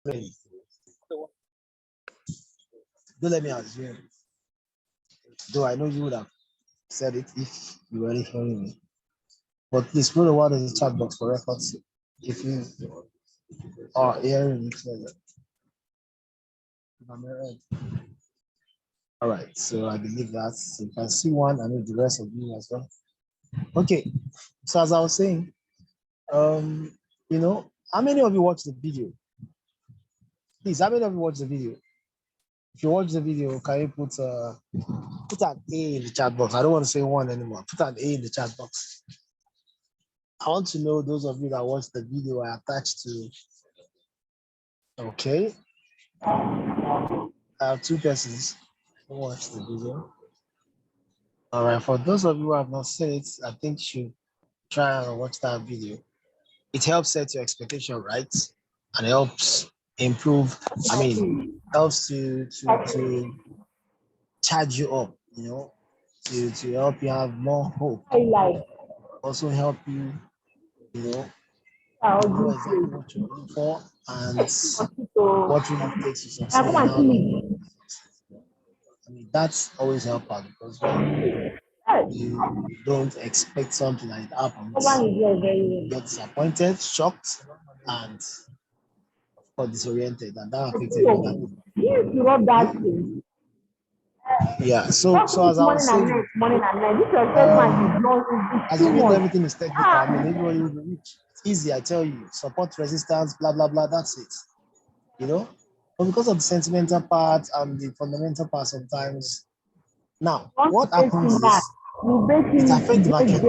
mean, don't let me assume. Though I know you would have said it if you were hearing me. But please put the word in the chat box for records if you are hearing me clearly. Am I right? All right, so I believe that you can see one and the rest of you as well. Okay, so as I was saying, how many of you watched the video? Please, how many of you watched the video? If you watch the video, can you put an A in the chat box? I don't want to say one anymore. Put an A in the chat box. I want to know those of you that watched the video I attached to. Okay. I have two persons who watched the video. All right, for those of you who have not seen it, I think you should try and watch that video. It helps set your expectation right, and helps improve. Helps to charge you up. To help you have more hope. Also help you, know exactly what you're looking for and what really takes you succeed and how long. That's always helpful because when you don't expect something and it happens, you get disappointed, shocked, and disoriented, and that affects every other thing. Yeah, so as I was saying, as if everything is technical, everybody will be rich. It's easy, I tell you. Support resistance, blah blah blah. That's it. But because of the sentimental part and the fundamental part, sometimes. Now, what happens is it affects the market.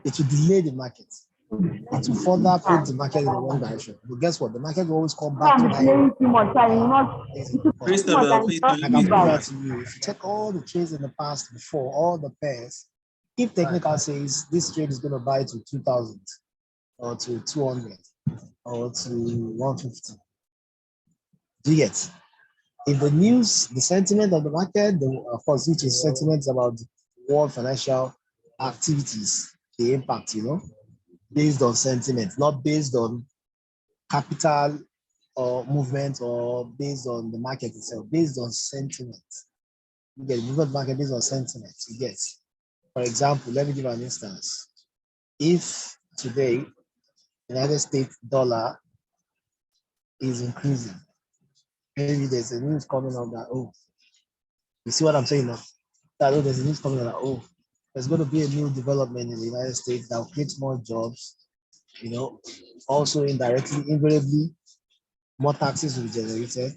It will delay the market. It will further put the market in the wrong direction. But guess what? The market will always come back to that. I can prove that to you. If you check all the trades in the past before, all the pairs, if technical says this trade is going to buy to 2,000 or to 200 or to 150, do you get? If the news, the sentiment of the market, of course, which is sentiments about world financial activities, the impact, based on sentiment, not based on capital or movement or based on the market itself, based on sentiment. You get movement market based on sentiment. You get, for example, let me give an instance. If today United States dollar is increasing, maybe there's a news coming up that, you see what I'm saying now? That there's a news coming up that, there's going to be a new development in the United States that will create more jobs, also indirectly, invariably, more taxes will be generated,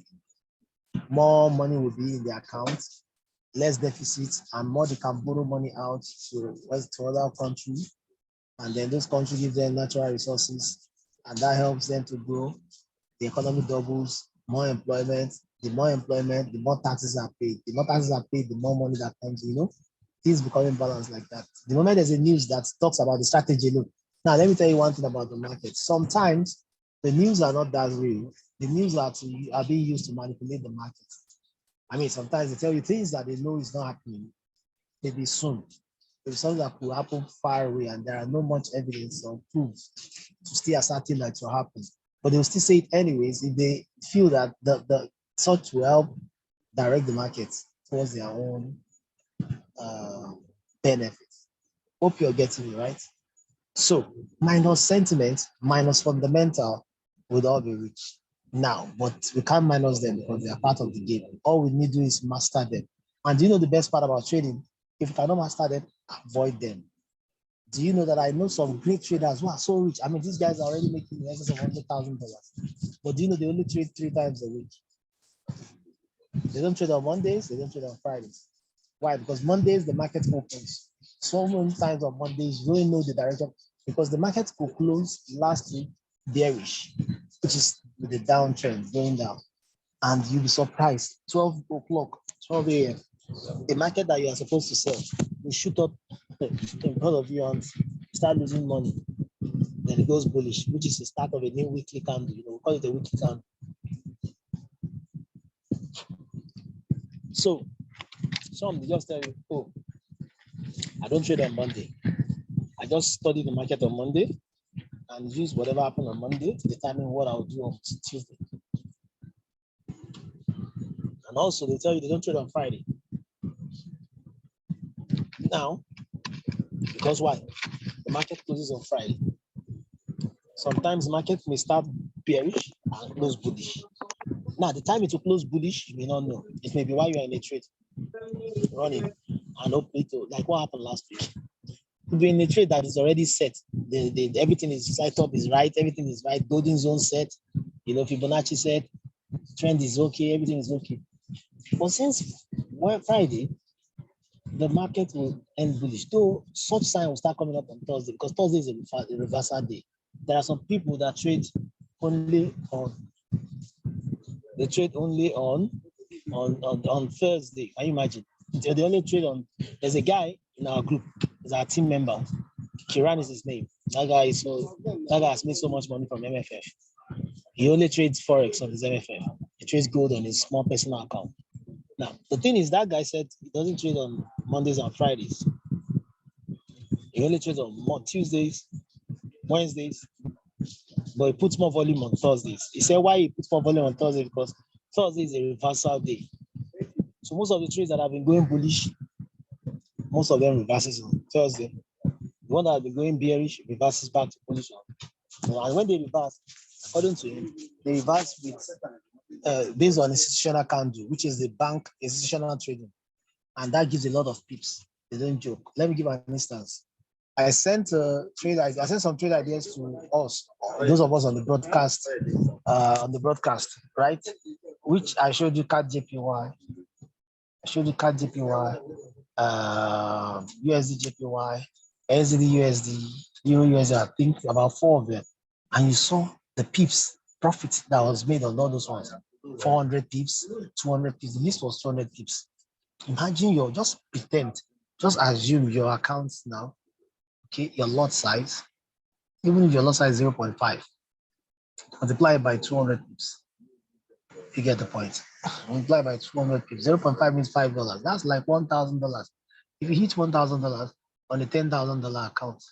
more money will be in the account, less deficit, and more they can borrow money out to other countries, and then those countries give them natural resources, and that helps them to grow. The economy doubles, more employment. The more employment, the more taxes are paid. The more taxes are paid, the more money that comes. Things becoming balanced like that. The moment there's a news that talks about the strategy, look. Now let me tell you one thing about the market. Sometimes the news are not that real. The news are being used to manipulate the market. Sometimes they tell you things that they know is not happening. Maybe soon. There's something that could happen far away, and there are not much evidence or proof to still ascertain that it will happen. But they'll still say it anyways if they feel that the such will help direct the market towards their own benefits. Hope you're getting me right. So minus sentiment, minus fundamental would all be rich. Now, but we can't minus them because they are part of the game. All we need to do is master them. And do you know the best part about trading? If you cannot master them, avoid them. Do you know that I know some great traders who are so rich? These guys are already making in excess of $100,000. But do you know they only trade 3 times a week? They don't trade on Mondays, they don't trade on Fridays. Why? Because Mondays, the market opens. So many times on Mondays, you don't know the direction because the market could close last week bearish, which is with the downtrend going down. And you'll be surprised, 12 o'clock, 12 a.m., the market that you are supposed to sell will shoot up in front of you and start losing money. Then it goes bullish, which is the start of a new weekly candle. We call it a weekly candle. So some just tell you, I don't trade on Monday. I just study the market on Monday and use whatever happened on Monday to determine what I'll do on Tuesday. And also they tell you they don't trade on Friday. Now, because why? The market closes on Friday. Sometimes market may start bearish and close bullish. Now, the time it will close bullish, you may not know. It may be while you are in a trade running and hopefully to, like what happened last week. You'll be in a trade that is already set. Everything is set up, is right, everything is right, golden zone set, Fibonacci set, trend is okay, everything is okay. But since Friday, the market will end bullish. Though such sign will start coming up on Thursday because Thursday is a reversal day. There are some people that trade only on Thursday. Can you imagine? They only trade on. There's a guy in our group, he's our team member. Kiran is his name. That guy has made so much money from MFF. He only trades Forex on his MFF. He trades gold on his small personal account. Now, the thing is, that guy said he doesn't trade on Mondays and Fridays. He only trades on Tuesdays, Wednesdays, but he puts more volume on Thursdays. He said why he puts more volume on Thursday because Thursday is a reversal day. So most of the trades that have been going bullish, most of them reverses on Thursday. The one that have been going bearish reverses back to bullish. And when they reverse, according to him, they reverse with based on institutional candle, which is the bank institutional trading, and that gives a lot of pips. They don't joke. Let me give an instance. I sent some trade ideas to us, those of us on the broadcast, right? Which I showed you CAD JPY, USD JPY, SZD USD, Euro USD, I think about 4 of them. And you saw the pips profit that was made on all those ones. 400 pips, 200 pips. The list was 200 pips. Imagine just assume your accounts now, okay, your lot size, even if your lot size is 0.5, multiply it by 200 pips. You get the point. Multiply by 200 pips. 0.5 means $5. That's like $1,000. If you hit $1,000 on a $10,000 account,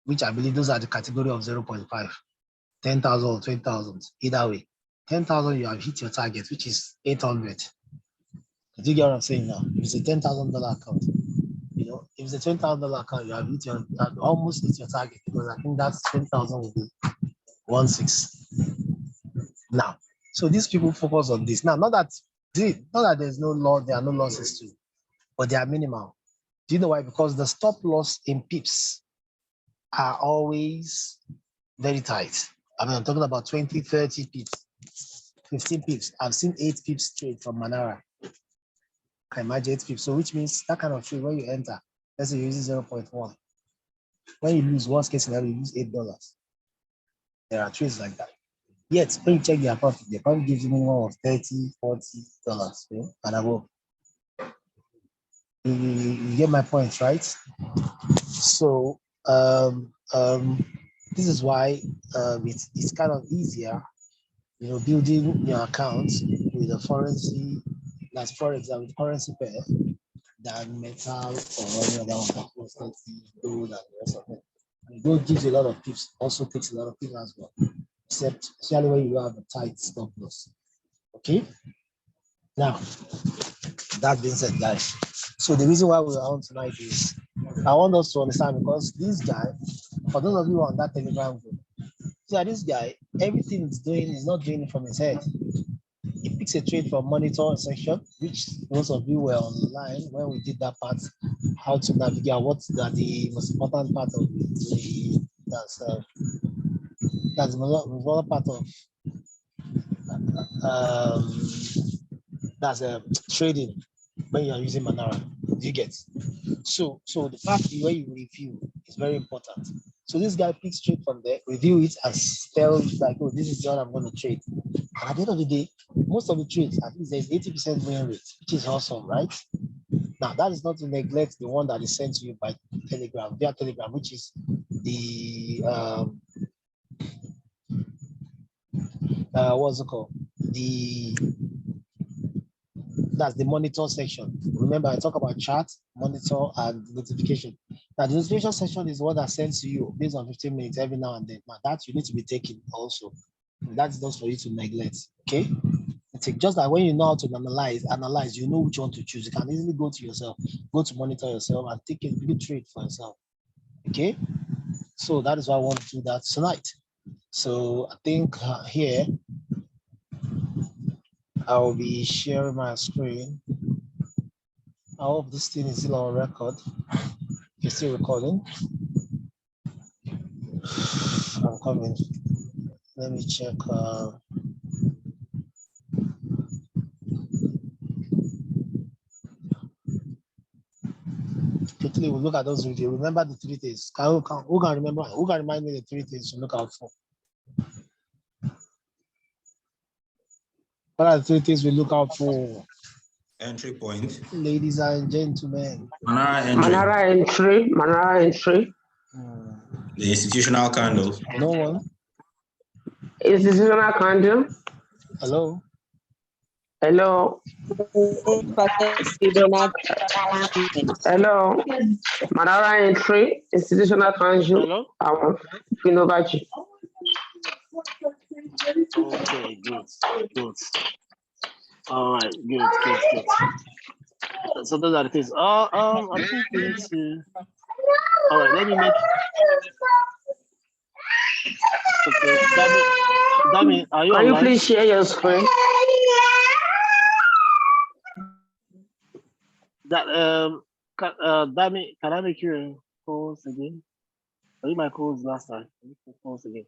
which I believe those are the category of 0.5, 10,000 or 20,000, either way, 10,000 you have hit your target, which is 800. Do you get what I'm saying now? If it's a $10,000 account, if it's a $20,000 account, you have almost hit your target because I think that's 20,000 will be 1.6. Now, so these people focus on this. Now, not that there's no loss, there are no losses too, but they are minimal. Do you know why? Because the stop loss in pips are always very tight. I mean, I'm talking about 20, 30 pips, 15 pips. I've seen 8 pips trade from Manara. I imagine 8 pips. So which means that kind of trade, when you enter, let's say you use 0.1. When you lose, worst case scenario, you lose $8. There are trades like that. Yet, when you check their profit, they probably give you minimum of $30, $40, and above. You get my point, right? So this is why it's kind of easier, building your account with a currency that's, for example, currency pair than metal or any other one, gold and the rest of it. And gold gives you a lot of tips, also takes a lot of tips as well, except especially when you have a tight stop loss. Okay. Now, that being said, guys, so the reason why we're on tonight is I want us to understand, because this guy, for those of you on that Telegram group, so this guy, everything he's doing, he's not doing it from his head. He picks a trade from monitor section, which most of you were online when we did that part, how to navigate, what's the most important part of it. That's the most important part of that's trading when you are using Manara. You get so the fact where you review is very important. So this guy picks trade from there, review it, and tells like, oh, this is what I'm going to trade. And at the end of the day, most of the trades, at least there's 80% win rate, which is awesome, right? Now that is not to neglect the one that is sent to you by Telegram, via Telegram, which is the what's it called? That's the monitor section. Remember, I talk about chat, monitor, and notification. Now, the notification section is what that sends to you based on 15 minutes every now and then. Now, that you need to be taking also. That's not for you to neglect. Okay. Just like when you know how to analyze, you know which one to choose. You can easily go to yourself, go to monitor yourself and take a good trade for yourself. Okay, so that is why I want to do that tonight. So I think here I'll be sharing my screen. I hope this thing is still on record. You're still recording. I'm coming. Let me check. Quickly, we'll look at those videos. Remember the 3 things. Who can remember? Who can remind me the 3 things to look out for? What are the 3 things we look out for? Entry point. Ladies and gentlemen. Manara entry. Manara entry. Manara entry. The institutional candle. No one. Institutional candle. Hello. Hello. Hello. Manara entry. Institutional candle. Hello. Finovachi. Okay, good. All right, good. So those are the things. I think we need to. All right, let me make. Okay, Dami, are you Can online? you please share your screen? Dami, can I make you a calls again? I did my calls last time. I make the calls again.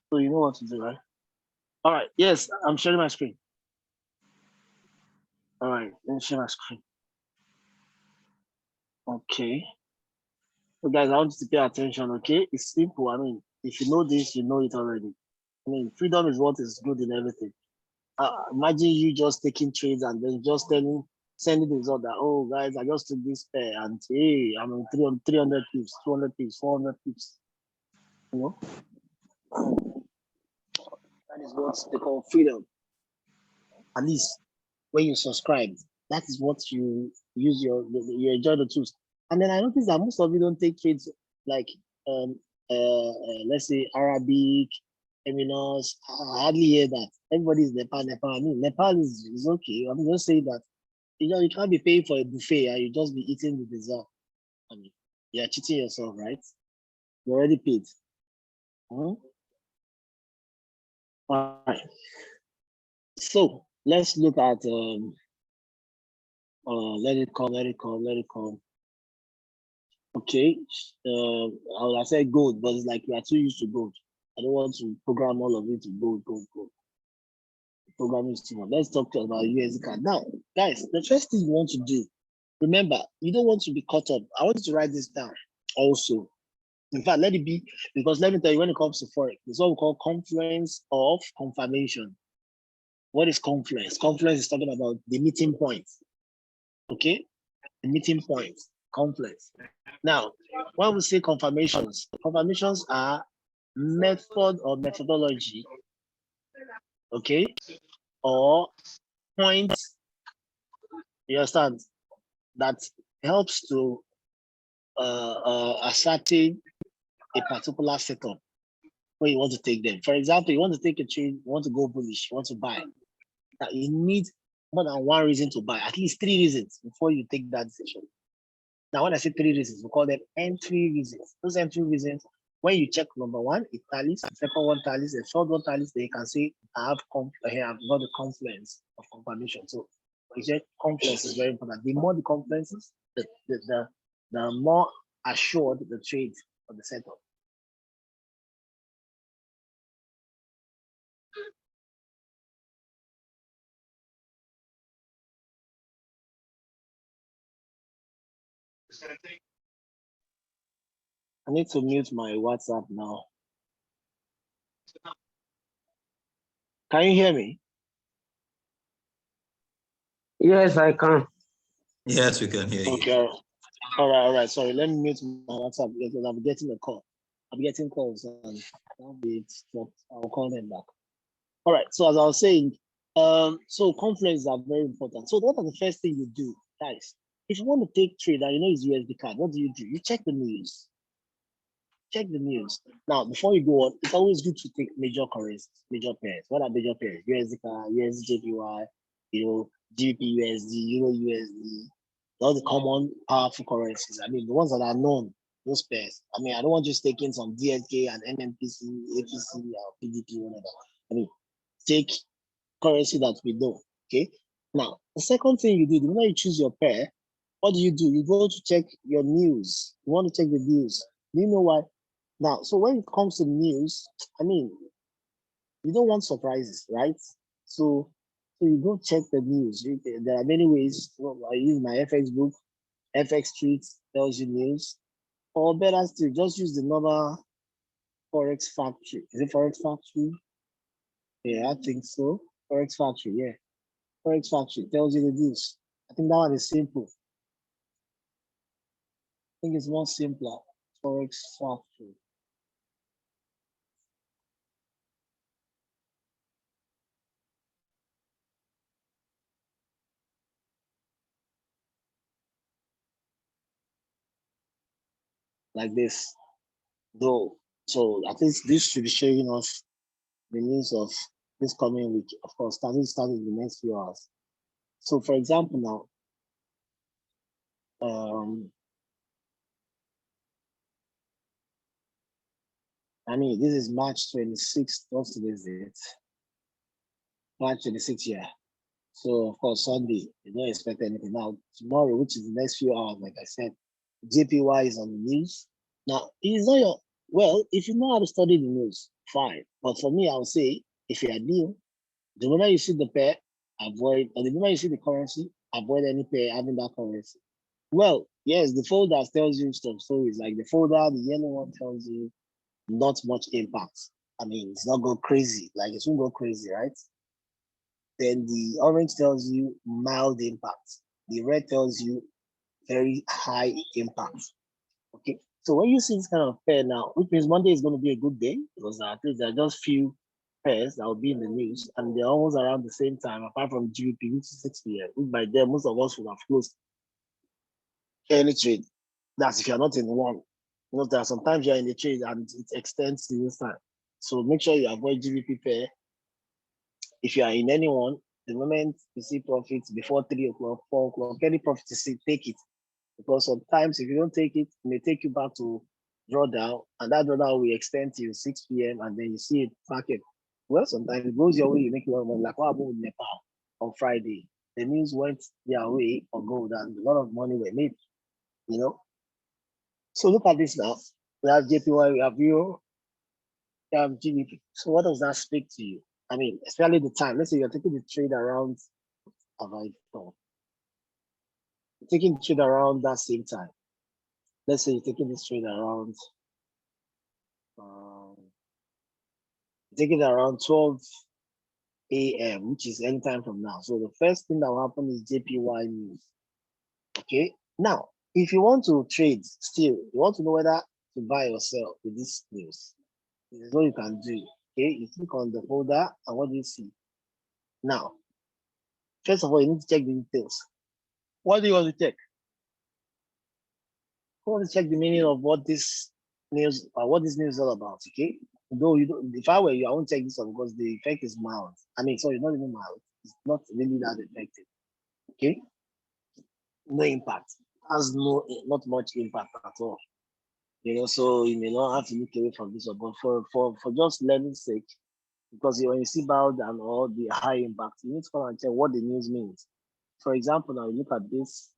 So you know what to do, right? All right. Yes, I'm sharing my screen. All right, let me share my screen. Okay. So guys, I want you to pay attention, okay? It's simple. I mean, if you know this, you know it already. I mean, freedom is what is good in everything. Imagine you just taking trades and then just sending the result that, oh, guys, I just took this pair and hey, I'm in 300 pips, 200 pips, 400 pips. You know? That is what they call freedom. At least when you subscribe, that is what you use you enjoy the tools. And then I noticed that most of you don't take trades like let's say Arabic, Eminos. I hardly hear that. Everybody is Nepal. I mean, Nepal is okay. I'm just saying that you can't be paying for a buffet and you just be eating the dessert. I mean, you're cheating yourself, right? You already paid. All right. So let's look at let it come. Okay. I said gold, but it's like we are too used to gold. I don't want to program all of it to gold. Programming is too much. Let's talk about USD card. Now, guys, the first thing you want to do, remember, you don't want to be caught up. I want you to write this down also. In fact, let it be, because let me tell you, when it comes to Forex, it's what we call confluence of confirmation. What is confluence? Confluence is talking about the meeting point. Okay? The meeting point, confluence. Now, when we say confirmations are method or methodology, okay, or points, you understand, that helps to ascertain a particular setup where you want to take them. For example, you want to take a trade, you want to go bullish, you want to buy. Now, you need more than one reason to buy, at least 3 reasons before you take that decision. Now, when I say 3 reasons, we call them entry reasons. Those entry reasons, when you check number 1, it tallies, the second one tallies, the third one tallies, then you can say, I've got the confluence of confirmation. So, confluence is very important. The more the confluence is, the more assured the trade of the setup. I need to mute my WhatsApp now. Can you hear me? Yes, I can. Yes, we can hear you. Okay. All right. Sorry, let me mute my WhatsApp because I'm getting a call. I'm getting calls and I'll call them back. All right. So as I was saying, so confluences are very important. So what are the first thing you do, guys? If you want to take trade and you know it's USD card, what do? You check the news. check the news. Now, before you go on, it's always good to take major currencies, major pairs. What are major pairs? USD, JPY, GBP USD, Euro USD, all the common powerful currencies. I mean, the ones that are known, those pairs. I mean, I don't want just taking some DSK and NMPC, APC, or PDP, whatever. I mean, take currency that we know. Okay. Now, the second thing you do, the moment you choose your pair, what do? You go to check your news. You want to check the news. Do you know why? Now, so when it comes to news, I mean, you don't want surprises, right? So you go check the news. There are many ways. I use my FX book. FX Street tells you news. Or better still, just use the normal Forex Factory. Is it Forex Factory? Yeah, I think so. Forex Factory, yeah. Forex Factory tells you the news. I think that one is simple. I think it's more simpler. Forex Factory. Like this, though. So at least this should be showing us the news of this coming week. Of course, starting in the next few hours. So for example now, I mean, this is March 26th. What's today's date? March 26th, yeah. So of course, Sunday, you don't expect anything. Now, tomorrow, which is the next few hours, like I said, JPY is on the news. Now, it's not your, well, if you know how to study the news, fine. But for me, I would say, if you're new, the moment you see the pair, avoid, or the moment you see the currency, avoid any pair having that currency. Well, yes, the folder tells you stuff. So it's like the folder, the yellow one tells you not much impact. I mean, it's not go crazy, like it won't go crazy, right? Then the orange tells you mild impact. The red tells you very high impact. Okay. So when you see this kind of pair now, which means Monday is going to be a good day because at least there are just few pairs that will be in the news and they're almost around the same time, apart from GBP, which is 6 p.m. Which by then most of us would have closed any trade. That's if you're not in one. You know, there are sometimes you're in the trade and it extends to this time. So make sure you avoid GBP pair. If you are in anyone, the moment you see profits before 3 o'clock, 4 o'clock, any profit you see, take it. Because sometimes if you don't take it, it may take you back to drawdown, and that drawdown will extend till 6 p.m. and then you see it market. Well, sometimes it goes your way, you make your money. Like what happened with Nepal on Friday? The news went their way for gold, and a lot of money were made, you know. So look at this now. We have JPY, we have Euro, we have GBP. So what does that speak to you? I mean, especially the time. Let's say you're taking the trade around, taking the trade around that same time. Let's say you're taking this trade around, taking it around 12 a.m., which is any time from now. So the first thing that will happen is JPY news. Okay. Now, if you want to trade still, you want to know whether to buy or sell with this news. This is what you can do. Okay. You click on the folder and what do you see? Now, first of all, you need to check the details. What do you want to check? You want to check the meaning of what this news is all about. Okay. Though you don't, if I were you, I won't take this one because the effect is mild. I mean, sorry, not even mild. It's not really that effective. Okay, no impact. Has not much impact at all. You know, so you may not have to look away from this one, but for just learning sake, because when you see mild and all the high impact, you need to come and check what the news means. For example, now you look at this.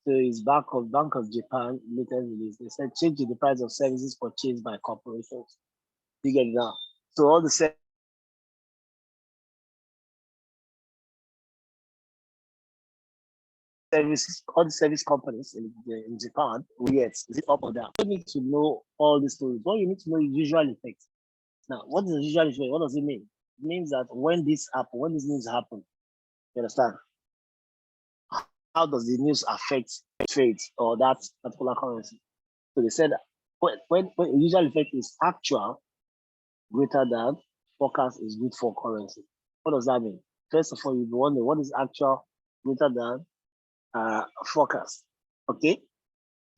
So it's Bank of Japan latest release. They said change in the price of services purchased by corporations. You get it now. So all the service companies in Japan, yes, is it up or down? You don't need to know all these stories. What you need to know is usual effect. Now, what is the usual effect? What does it mean? It means that when this news happen, you understand? How does the news affect trades or that particular currency? So they said when usual effect is actual greater than forecast is good for currency. What does that mean? First of all, you wonder what is actual greater than forecast. Okay,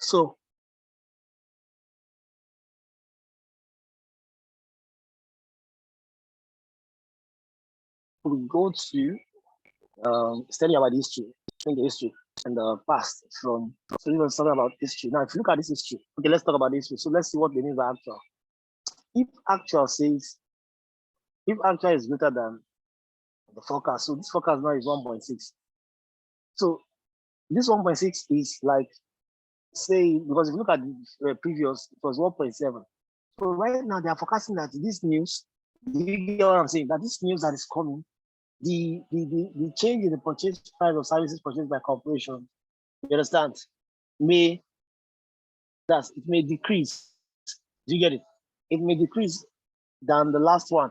so we go to study about history, think the history and the past from. So you talking about history. Now, if you look at this history, okay, let's talk about history. So let's see what they mean by actual. If actual says, if actual is greater than the forecast, so this forecast now is 1.6. So this 1.6 is like, say, because if you look at the previous, it was 1.7. So right now they are forecasting that this news, you get what I'm saying, that this news that is coming, the change in the purchase price of services purchased by corporations, you understand, it may decrease. Do you get it? It may decrease than the last one.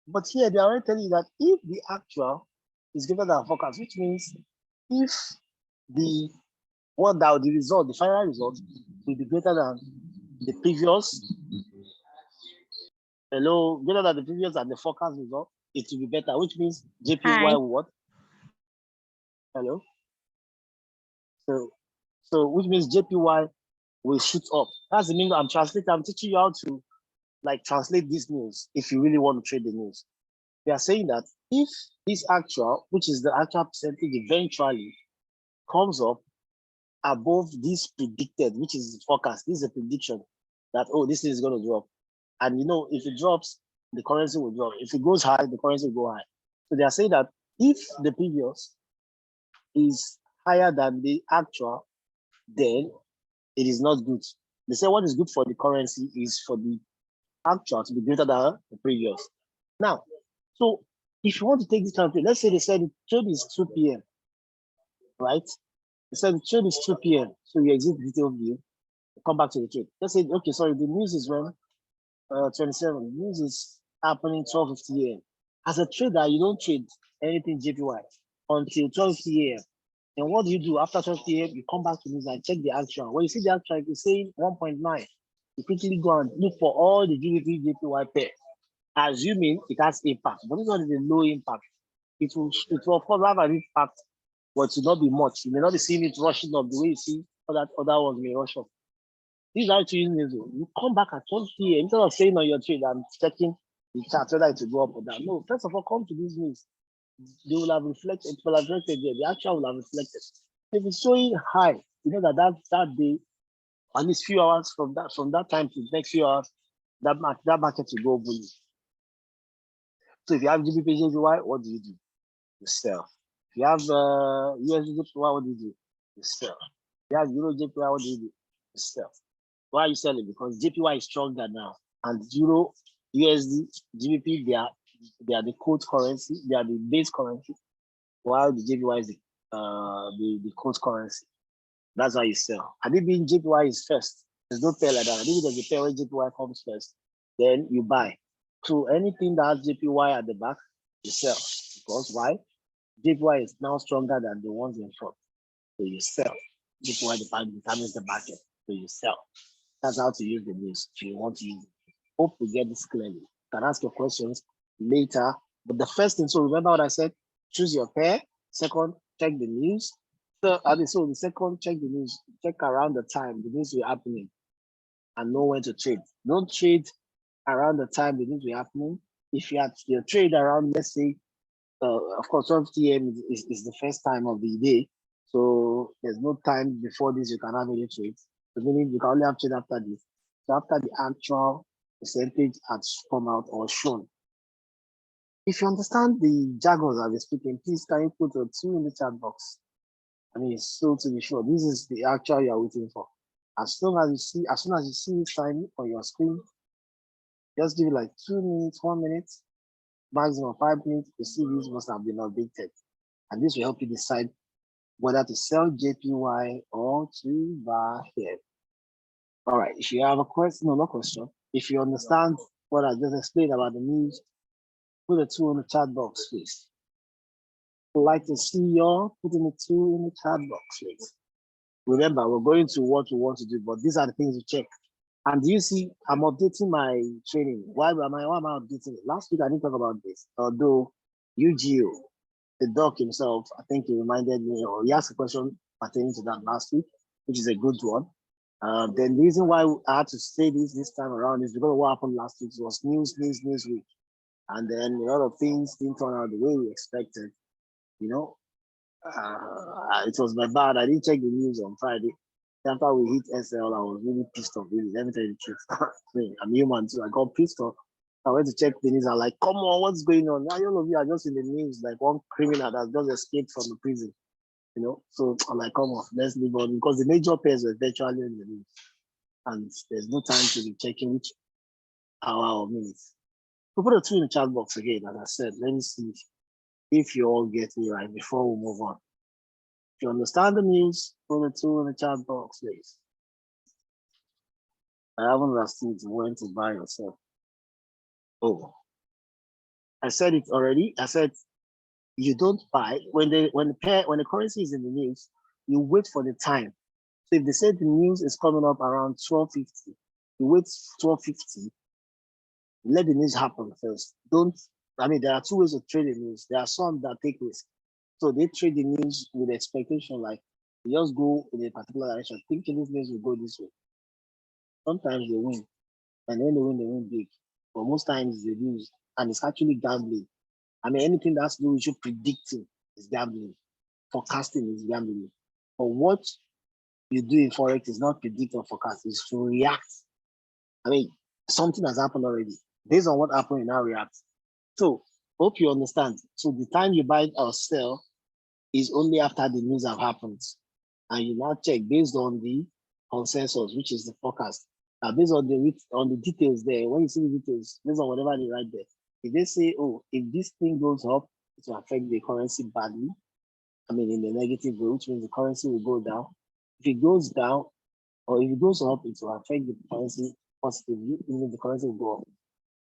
But here they are already telling you that if the actual is greater than forecast, which means if the result, the final result will be greater than the previous, greater than the previous and the forecast result, it will be better, which means JPY will what? Hello? So which means JPY will shoot up. That's the meaning I'm translating. I'm teaching you how to like translate this news if you really want to trade the news. They are saying that if this actual, which is the actual percentage, eventually comes up above this predicted, which is the forecast, this is a prediction that, oh, this is going to drop. And you know, if it drops, the currency will drop. If it goes high, the currency will go high. So they are saying that if the previous is higher than the actual, then it is not good. They say what is good for the currency is for the actual to be greater than the previous. Now, so if you want to take this kind of trade, let's say they said the trade is 2 p.m., right? They said the trade is 2 p.m., so you exit the detailed view, come back to the trade. Let's say, okay, sorry, the news is when 27, the news is happening 12:50 a.m. As a trader, you don't trade anything JPY until 12:50 a.m. And what do you do after 12:50 a.m.? You come back to news and check the actual. When you see the actual, it's saying 1.9. You quickly go and look for all the GBP JPY pair, assuming it has impact. But this one is a low impact. It will of course have an impact, but it will not be much. You may not be seeing it rushing up the way you see other ones may rush up. These are two using you come back at 12 p.m. instead of saying on your trade, I'm checking the chart whether it will go up or down. No, first of all, come to this news. They will have reflected, it will have reflected there. The actual will have reflected. If it's showing high, you know that day, at least few hours from that time to the next few hours, that market will go bullish. So if you have GBP JPY, what do? You sell. If you have USD JPY, what do? You sell. If you have Euro JPY, what do? You sell. Why are you selling? Because JPY is stronger now, and Euro, USD, GBP, they are the code currency, they are the base currency, while the JPY is the code currency. That's why you sell. And it being JPY is first. There's no pair like that. Maybe there's a pair where JPY comes first, then you buy. So anything that has JPY at the back, you sell. Because why? JPY is now stronger than the ones in front. So you sell. JPY determines the market. So you sell. That's how to use the news if you want to use it. Hope you get this clearly. You can ask your questions later. But the first thing, so remember what I said, choose your pair. Second, check the news. So the second, check the news, check around the time the news will happening and know when to trade. Don't trade around the time the news will happening. If you have your trade around, let's say, of course, 12 p.m. is the first time of the day. So there's no time before this you can have any trades. So meaning you can only have trade after this. So after the actual percentage has come out or shown. If you understand the jargons I've been speaking, please can you put a 2 in the chat box? I mean, so to be sure, this is the actual you're waiting for. As soon as you see it time on your screen, just give it like 2 minutes, 1 minute, maximum 5 minutes to see this must have been updated. And this will help you decide whether to sell JPY or to buy here. All right, if you have a question, no question. If you understand what I just explained about the news, put a 2 in the chat box, please. I'd like to see you putting a 2 in the chat box, please. Remember, we're going to what we want to do, but these are the things we check. And you see, I'm updating my training. Why am I updating it? Last week, I didn't talk about this, although UGO, the doc himself, I think he reminded me, or he asked a question pertaining to that last week, which is a good one. Then the reason why I had to say this time around is because what happened last week was news week. and then a lot of things didn't turn out the way we expected. You know, it was my bad. I didn't check the news on Friday. After we hit SL, I was really pissed off. Really, let me tell you the truth. I'm human too. I got pissed off. I went to check the news. I'm like, come on, what's going on? Now all of you are just in the news, like one criminal that just escaped from the prison. You know, so I'm like, come on, let's move on, because the major players were virtually in the news, and there's no time to be checking which hour or minutes. We'll put a two in the chat box again. As I said, let me see if you all get me right before we move on. If you understand the news, put a two in the chat box, please. I haven't understood when to buy yourself. Oh, I said it already. I said you don't buy when the currency is in the news. You wait for the time. So if they say the news is coming up around 12:50, you wait 12:50. Let the news happen first. There are two ways of trading news. There are some that take risk. So they trade the news with expectation, like they just go in a particular direction, thinking this news will go this way. Sometimes they win, and when they win big. But most times they lose, and it's actually gambling. Anything that has to do with you predicting is gambling. Forecasting is gambling. But what you do in Forex is not predict or forecast, it's to react. Something has happened already. Based on what happened, you now react. So, hope you understand. So, the time you buy or sell is only after the news have happened. And you now check based on the consensus, which is the forecast. Based on the details there, when you see the details, based on whatever they write there, if they say, oh, if this thing goes up, it will affect the currency badly. In the negative way, which means the currency will go down. If it goes down, or if it goes up, it will affect the currency positively, meaning the currency will go up.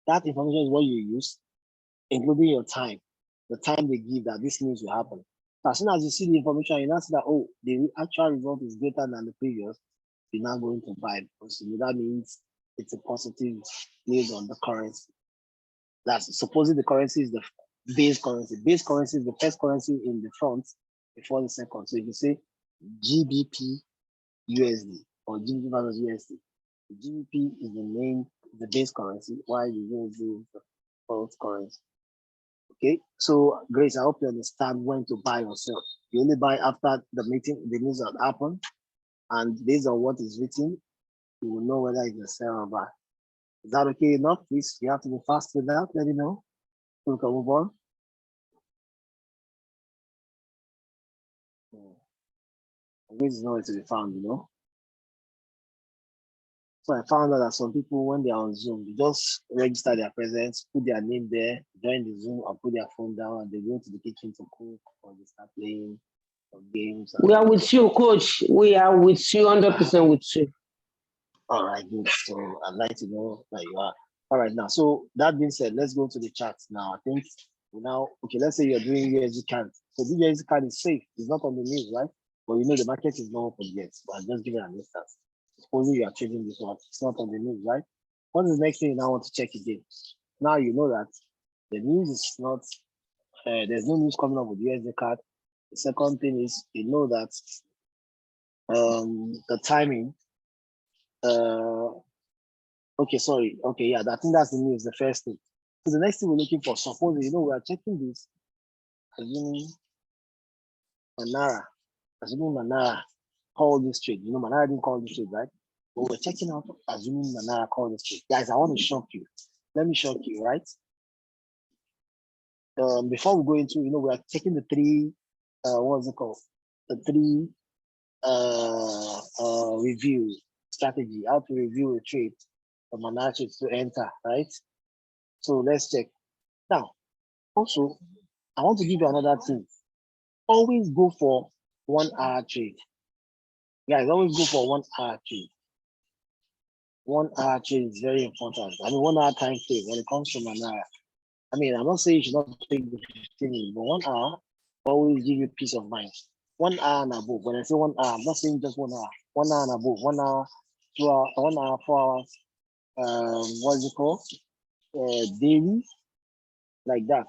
That information is what you use, including your time, the time they give that this news will happen. So as soon as you see the information, you now see that, oh, the actual result is greater than the previous, you're now going to buy, because that means it's a positive news on the currency. That's supposing the currency is the base currency. Base currency is the first currency in the front before the second. So if you say GBP USD or GBP versus USD, the GBP is the base currency, while the USD is the front currency. Okay, so Grace, I hope you understand when to buy or sell. You only buy after the news that happened, and based on what is written, you will know whether it's a sell or buy. Is that okay enough? Please, you have to be fast with that. Let me know. So we can move on. This is nowhere to be found, So I found out that some people, when they're on Zoom, they just register their presence, put their name there, join the Zoom, and put their phone down, and they go to the kitchen to cook, or they start playing games. We are with you, coach. We are with you, 100% with you. All right, good. So I'd like to know that you are. All right, now, so that being said, let's go to the chat now. I think okay, let's say you're doing USD card. So this USD card is safe. It's not on the news, right? But the market is not open yet. But I'll just give you an instance. Supposing you are trading this one, it's not on the news, right? What is the next thing you now want to check again? Now you know that the news is not, there's no news coming up with USD card. The second thing is you know that the timing, okay, sorry. Okay, yeah, I think that's the news, the first thing. So the next thing we're looking for, suppose we are checking this, assuming Manara called this trade. Manara didn't call this trade, right? But we're checking out, assuming Manara called this trade. Guys, I want to shock you. Let me shock you, right? Before we go into, we are checking the three, what's it called? The three review strategy, how to review a trade for Manara trade to enter, right? So let's check. Now, also, I want to give you another thing. Always go for 1 hour trade. Guys, always go for 1 hour trade. 1 hour trade is very important. 1 hour time frame when it comes to Manara. I'm not saying you should not take the 15 minutes, but 1 hour always give you peace of mind. 1 hour and above. When I say 1 hour, I'm not saying just 1 hour. 1 hour and above. 1 hour, 2 hours, 1 hour, 4 hours. What's it called? Daily, like that.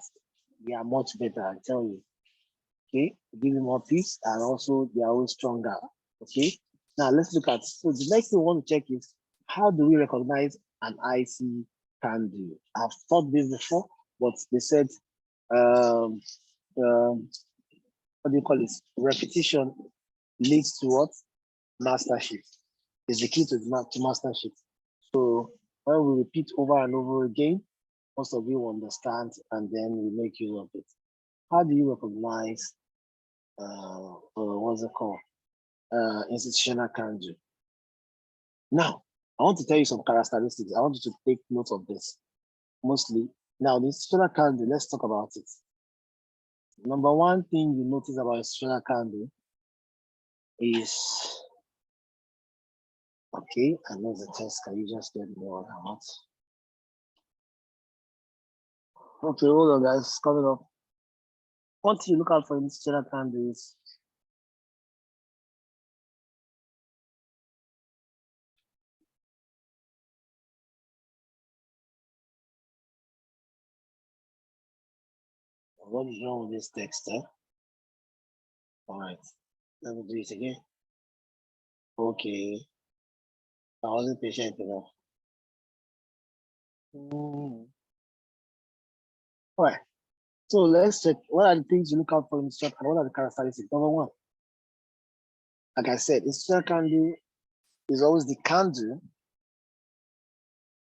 They are much better, I tell you. Okay, give you more peace, and also they are always stronger. Okay, now let's look at, so the next thing we want to check is how do we recognize an IC candle? I've taught this before. but they said, um, what do you call it? Repetition leads to what? Mastership. Is the key to mastership. So when we repeat over and over again, most of you understand, and then we make use of it. How do you recognize what's it called? Institutional kanji. Now, I want to tell you some characteristics. I want you to take note of this. Mostly. Now, the institutional kanji, let's talk about it. Number one thing you notice about institutional kanji is, okay, I know the test. Can you just get more out? Okay, hold on, guys. It's coming up. What you look out for in institutional kanji is what is wrong with this text? All right, let me do it again. Okay, I wasn't patient enough. All right, so let's check what are the things you look out for in instruction and what are the characteristics. Number one, like I said, instruction kanji is always the kanji,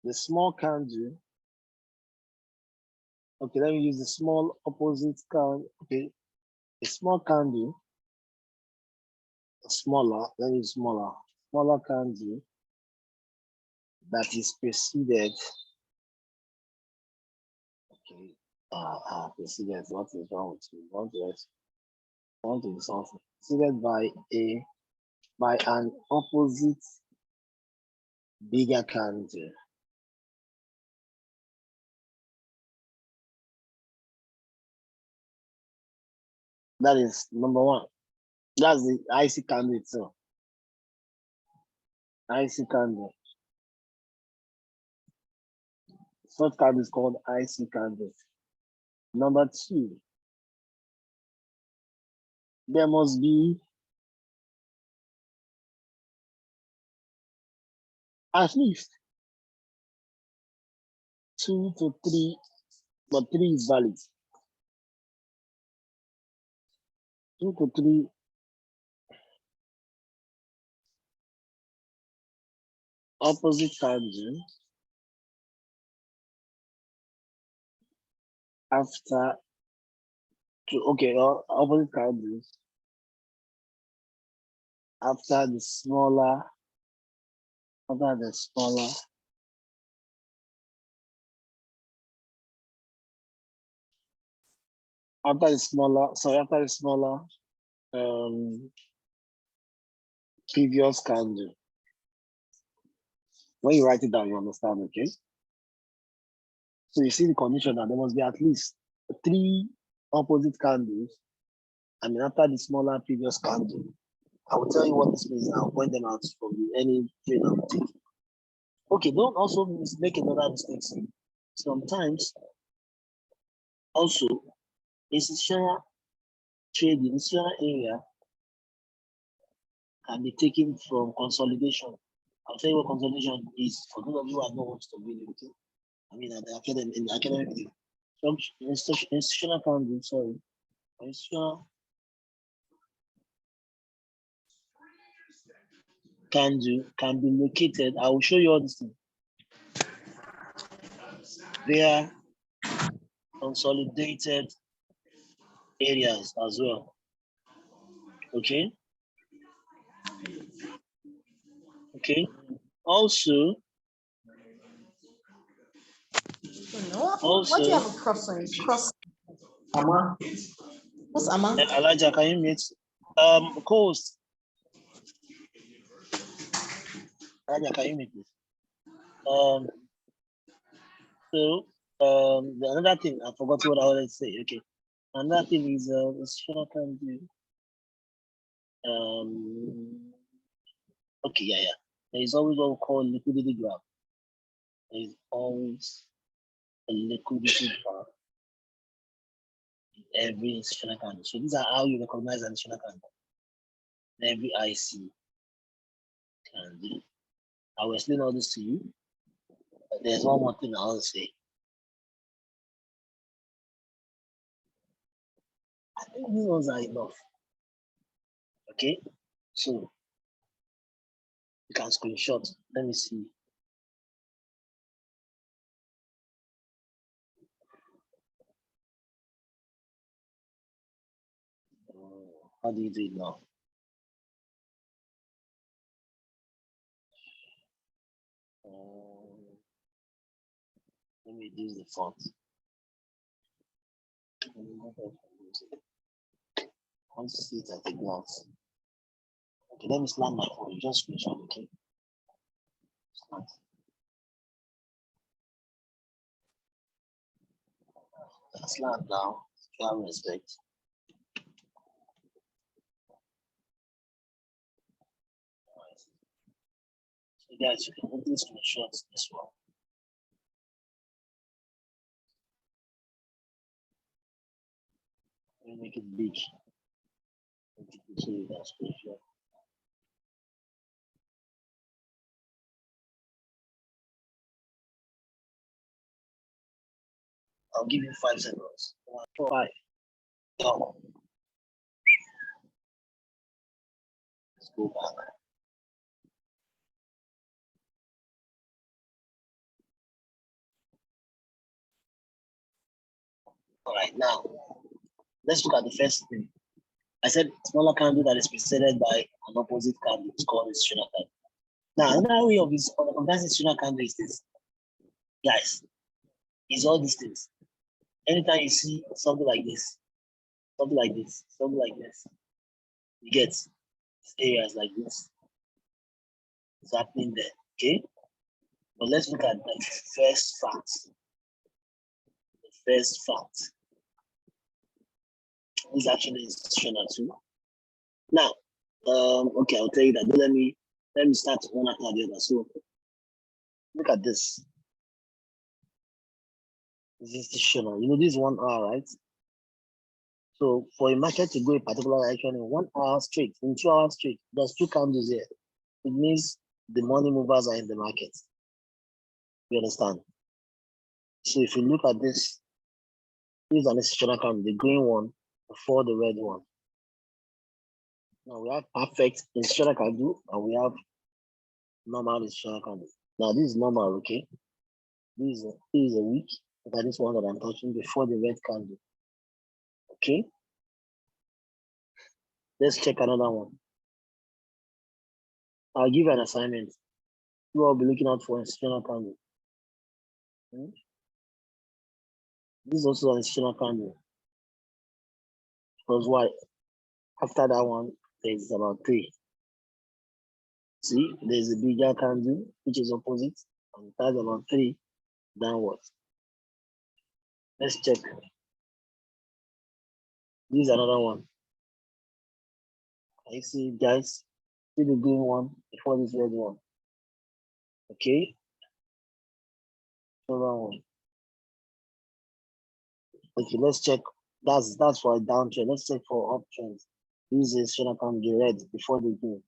the small kanji. Okay, let me use the small opposite kanji. Okay, a small kanji, smaller, let me use smaller kanji that is preceded. Okay, preceded. What is wrong with you? Want to do something preceded by an opposite bigger kanji. That is number one. That's the IC kanji itself. IC kanji. Such kanji is called IC kanji. Number two, there must be at least 2 to 3, but 3 is valid. 2 to 3 opposite kanji after opposite kanji after the smaller after the smaller previous kanji. When you write it down, you understand, okay? So you see the condition that there must be at least 3 opposite kanjis. I mean, after the smaller previous kanji. I will tell you what this means. I'll point them out from any trade I'm taking. Okay, don't also make another mistake. Sometimes also institutional trading, institutional area can be taken from consolidation. I'll tell you what consolidation is for those of you who have not watched the video. Okay? I mean, in the academic video. Some institutional kanji, sorry, institutional kanji can be located. I will show you all this thing. They are consolidated areas as well. Okay. Okay. Also, what do you have a preference? Cross Ama? What's Ama? Elijah, can you mute? Coast. Elijah, can you mute this? Another thing, I forgot what I wanted to say. Okay. Another thing is can do. Okay, yeah. There is always what we call liquidity graph. There is always a liquidity graph in every institutional account. So these are how you recognize an institutional account. Every IC can do. I will explain all this to you. But there's one more thing I want to say. These ones are enough. Okay, so you can screenshot. Let me see. How do you do it now? Let me use the font. I want to see it at a glance. Okay, let me slam my phone. Just screenshot, okay? Slam. Slam now. Show respect. So guys, you can open screenshots this one. Let me make it big. So you can screenshot. I'll give you 5 seconds. 1, 5. Go. Let's go back. All right, now let's look at the first thing. I said smaller candle that is preceded by an opposite candle is called institutional candle. Now, another way of this institutional candle is this, guys. Is all these things. Anytime you see something like this, something like this, something like this, you get areas like this. It's happening there, okay? But let's look at the first fact. The first fact is actually institutional too. Now, okay, I'll tell you that. But let me start one after the other. So look at this. This is institutional. You know, this is 1 hour, right? So for a market to go a particular direction in 1 hour straight, in 2 hours straight, there's 2 candles here. It means the money movers are in the market. You understand? So if you look at this, this is an institutional candle, the green one before the red one. Now we have perfect institutional candle and we have normal institutional candle. Now this is normal, okay? This is a week. Look at this one that I'm touching before the red candle. Okay? Let's check another one. I'll give you an assignment. You will be looking out for institutional candle. This is also an institutional candle. Because why? After that one, there's about 3. See, there's a bigger candle, which is opposite, and that's about 3 downwards. Let's check. This is another one. Can you see, guys? See the green one before this red one. Okay. Another one. Okay, let's check. That's for a downtrend. Let's check for uptrends. This is showing count the red before the green.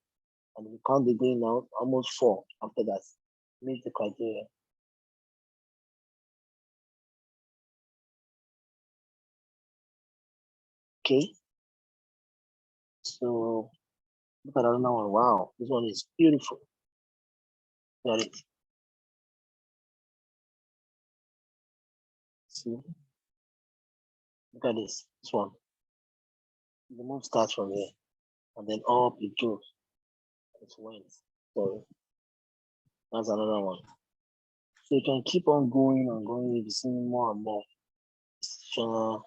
And we count the green now, almost 4 after that. Meet the criteria. Okay. So look at another one. Wow, this one is beautiful. Got it. See, look at this one. The move starts from here and then up it goes. It went. Sorry. That's another one. So you can keep on going and going. You'll be seeing more and more. Sure.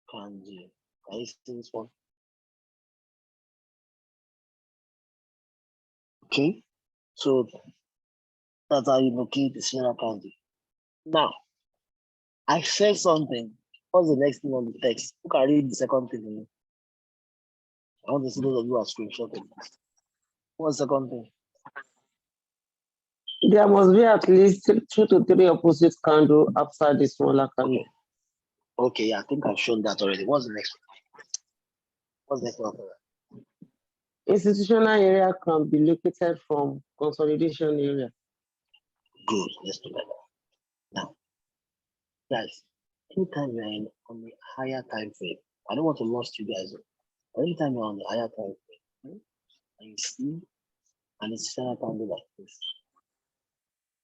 Can you see this one? Okay. So that's how you locate the senior candy. Now, I said something. What's the next thing on the text? You can read the second thing. I want to see those of you are screenshotting. What's the second thing? There must be at least 2 to 3 opposite candle after the smaller candle. Okay, yeah, I think I've shown that already. What's the next one? What's the next one? Institutional area can be located from consolidation area. Good, let's do that. Now, guys, anytime you're on a higher time frame, I don't want to lose you guys. Anytime you're on the higher time frame, and you see an institutional candle like this,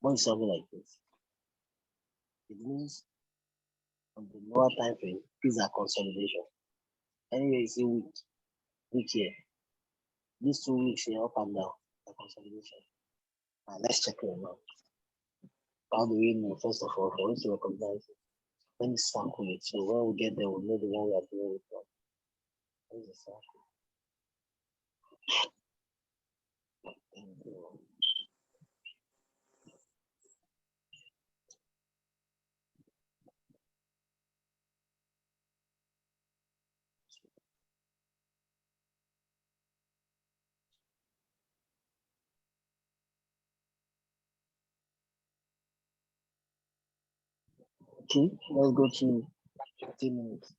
when it's something like this, it means on the lower time frame, these are consolidation. Anyway, you see week here. These 2 weeks here up and down, the consolidation. Now let's check it out. How do we know, first of all, for us to recognize it? Let me sample it. So when we get there, we'll know the one we are doing with. What is the sample? Okay, let's go to 15 minutes.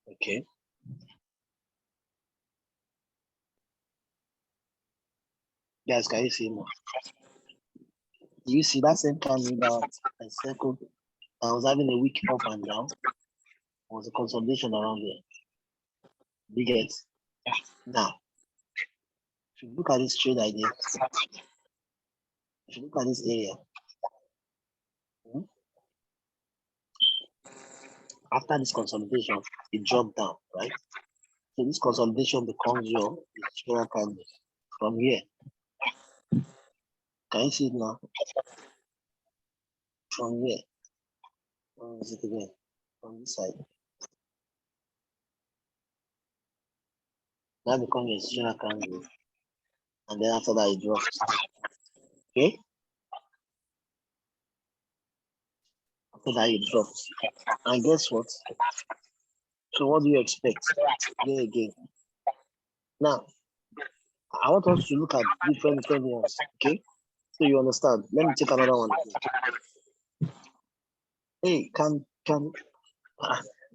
Okay. Guys, can you see more? Do you see that same candle that I circled? I was having a week up and down. There was a consolidation around there. You get? Now, if you look at this trade idea, if you look at this area, after this consolidation, it dropped down, right? So this consolidation becomes your institutional candle from here. Can you see it now? From here. Where is it again? From this side. That becomes your institutional candle. And then after that, it drops. Okay? After that, it drops. And guess what? So what do you expect? Again. Now, I want us to look at different ones, okay? So you understand. Let me take another one. Hey,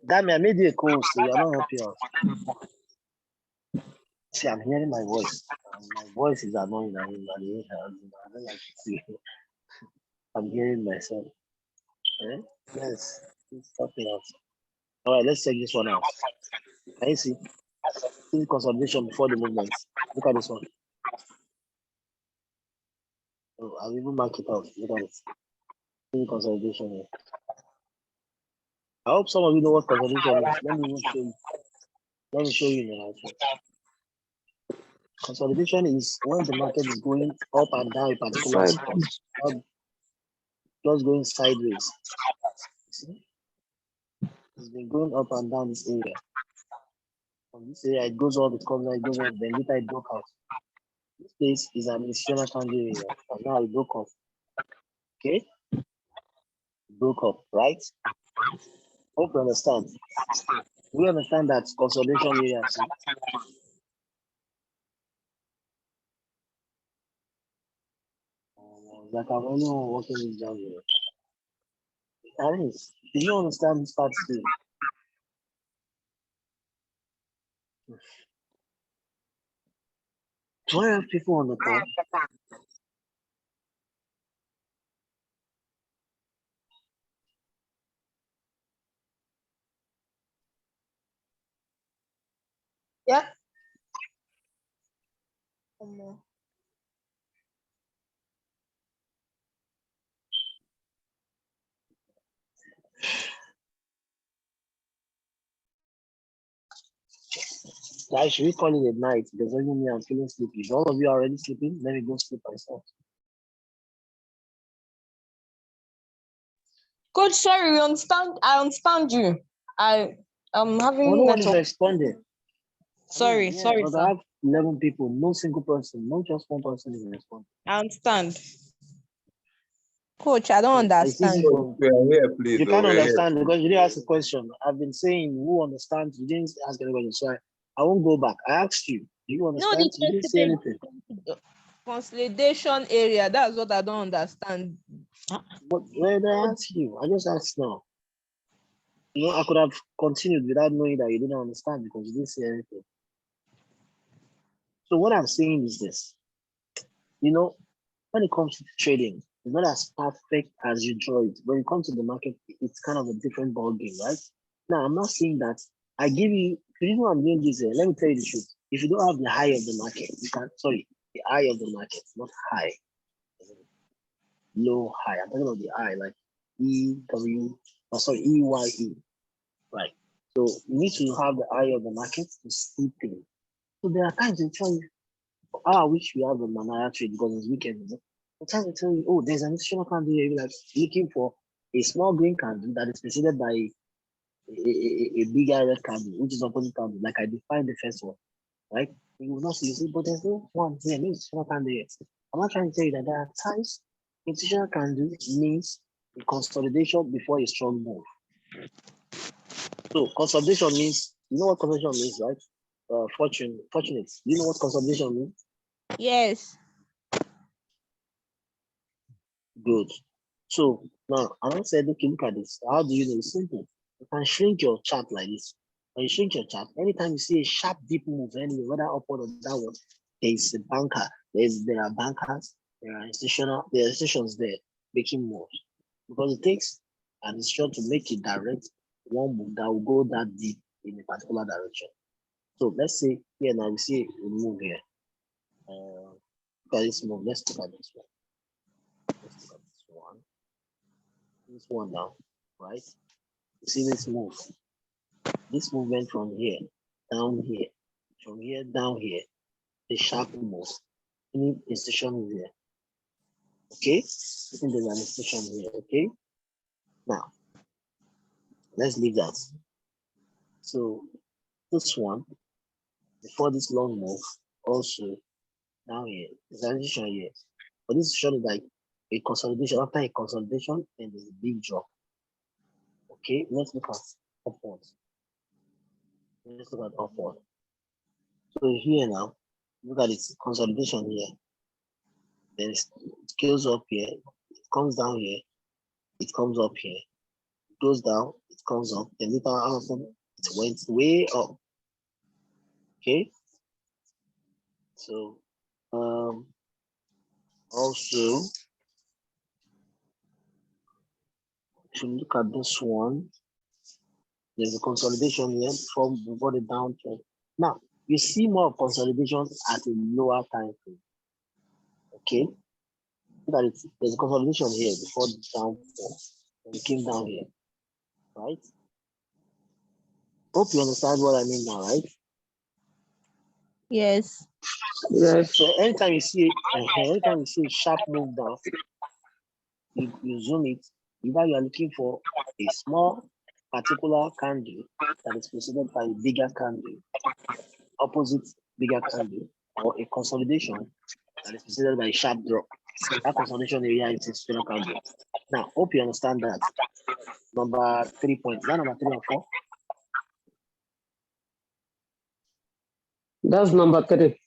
damn, I made you a call, so I don't help you out. See, I'm hearing my voice. My voice is annoying. I don't like to see. I'm hearing myself. Eh? Yes, stop it out. All right, let's check this one out. Can you see? See the consolidation before the movement. Look at this one. Oh, I'll even mark it out. Look at it. See the consolidation here. I hope some of you know what consolidation is. Let me show you. Let me show you now. Consolidation is when the market is going up and down a particular spot, not just going sideways. See? It's been going up and down this area. From this area, it goes up, it comes down, it goes up, then later it broke out. This place is an institutional candle area, and now it broke up. Okay? It broke up, right? Hope you understand. We understand that consolidation area. Like I'm only working this down here. Alice, do you understand this part still? Do I have people on the call? Yeah. Guys, should we call it a night? Because only me, I'm feeling sleepy. If all of you are already sleeping, let me go sleep myself. Coach, sorry, we understand. I understand you. I'm having No one is network. responding. Sorry, Yeah, sorry, but sir. I have 11 people, no single person, not just one person is responding. I understand. Coach, I don't I see understand. people. We are here, please. You though, can't we are here. understand because you didn't ask a question. I've been saying who understands. You didn't ask anybody, so I won't go back. I asked you. Do you No, understand? You didn't say anything. consolidation area. That's what I don't understand. But where did I ask you? I just asked now. You know, I could have continued without knowing that you didn't understand because you didn't say anything. So what I'm saying is this. You know, when it comes to trading, it's not as perfect as you draw it. When it comes to the market, it's kind of a different ball game, right? Now, I'm not saying that I give you, the reason why I'm doing this, let me tell you the truth. If you don't have the high of the market, you can, sorry, the eye of the market, not high, low high. I'm talking about the eye, like EYE, right? So you need to have the eye of the market to see things. So there are times in tell you, I wish we have a Manara trade because it's weekend. Sometimes they tell you, oh, there's an institutional candle here, like looking for a small green candle that is preceded by a bigger red candle, which is opposite candle, like I defined the first one, right? You will not see, you see, but there's no one here, no institutional candle here. I'm not trying to tell you that there are times institutional candle means a consolidation before a strong move. So consolidation means, you know what consolidation means, right? Fortunate. You know what consolidation means? Yes. Good. So now I said, okay, look at this. How do you know? It's simple. You can shrink your chart like this. When you shrink your chart, anytime you see a sharp deep move, anyway, whether upward or downward, there is a banker. There are bankers, there are institutions there making moves. Because it takes an institution to make a direct one move that will go that deep in a particular direction. So let's say here now we see a move here. Look at this move. Let's look at this one. Let's look at this one. This one now, right? You see this move. This movement from here, down here, from here, down here, the sharp move. Any institution here. Okay? I think there's an institution here, okay? Now, let's leave that. So this one, before this long move, also down here, there's an institution here. But this institution is like a consolidation. After a consolidation, then there's a big drop. Okay, let's look at upwards. Let's look at upward. So here now, look at its consolidation here. Then it scales up here, it comes down here, it comes up here, it goes down, it comes up, then later on it went way up. Okay. So also if you look at this one, there's a consolidation here from before the downtrend. Now you see more of consolidation at a lower time frame. Okay. That there's a consolidation here before the downfall. And it came down here. Right? Hope you understand what I mean now, right? Yes. Yes. So anytime you see a sharp move down, you zoom it, either you are looking for a small particular candle that is preceded by a bigger candle, opposite bigger candle, or a consolidation that is preceded by a sharp drop. That consolidation area is a strong candle. Now, hope you understand that. Number 3 point. Is that number 3 or 4? That's number 3.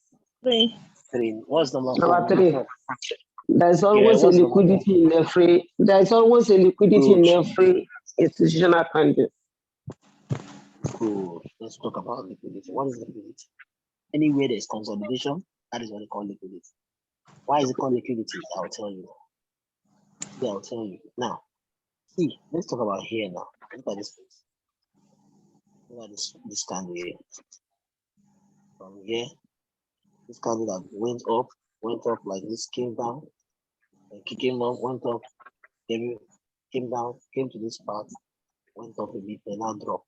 3. 3. What's number 4? Number 3. There's Yeah, always a what's number 4? liquidity in every. There's always a liquidity in Good. every institutional candle. Good. Let's talk about liquidity. What is liquidity? Anywhere there's consolidation, that is what they call liquidity. Why is it called liquidity? I'll tell you. Yeah, I'll tell you. Now, see, let's talk about here now. Look at this place. Look at this candle here. From here, this candle that went up like this, came down, and came up, went up, came down, came to this part, went up a bit, and now dropped.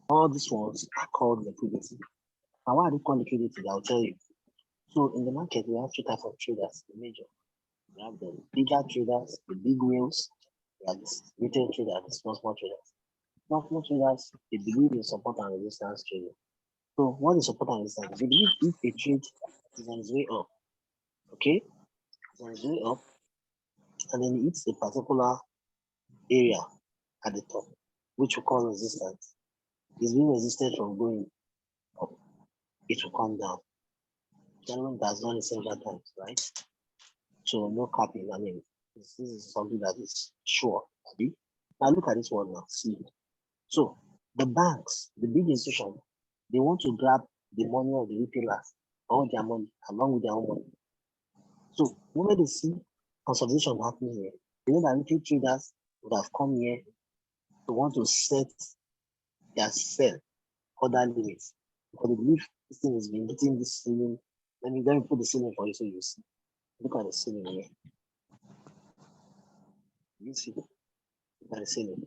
All these ones are called liquidity. Now, why are they called liquidity? I'll tell you. So in the market, we have two types of traders, the major. We have the bigger traders, the big whales, we have the retail traders, and the small traders. Small traders, they believe in support and resistance trading. So what is support and resistance? They believe if a trade is on its way up, okay? It's on its way up, and then it hits a particular area at the top, which we call resistance. It's being resisted from going up. It will come down. Gentlemen has done it several times, right? So no capping. I mean, this is something that is sure. Okay? Now look at this one now. See. So the banks, the big institutions, they want to grab the money of the retailers, all their money, along with their own money. So when they see consolidation happening here, you know that little traders would have come here to want to set their sell other limits because they believe this thing has been hitting this ceiling. Let me put the ceiling for you so you see. Look at the ceiling here. You see, look at the ceiling.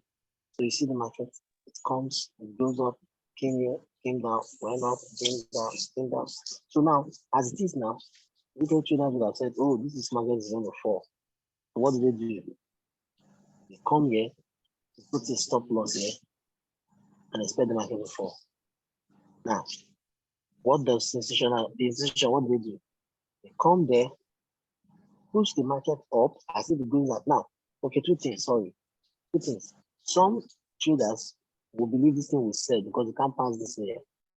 So you see the market, it comes, it goes up, came here, came down, went up, came down, came down. So now, as it is now, little traders would have said, oh, this market is going to fall. So what do? They come here, they put a stop loss here, and expect the market to fall. Now, what does the institution, what do? They come there, push the market up as if it's going up. Now, okay, two things. Some traders will believe this thing will sell because they can't pass this way.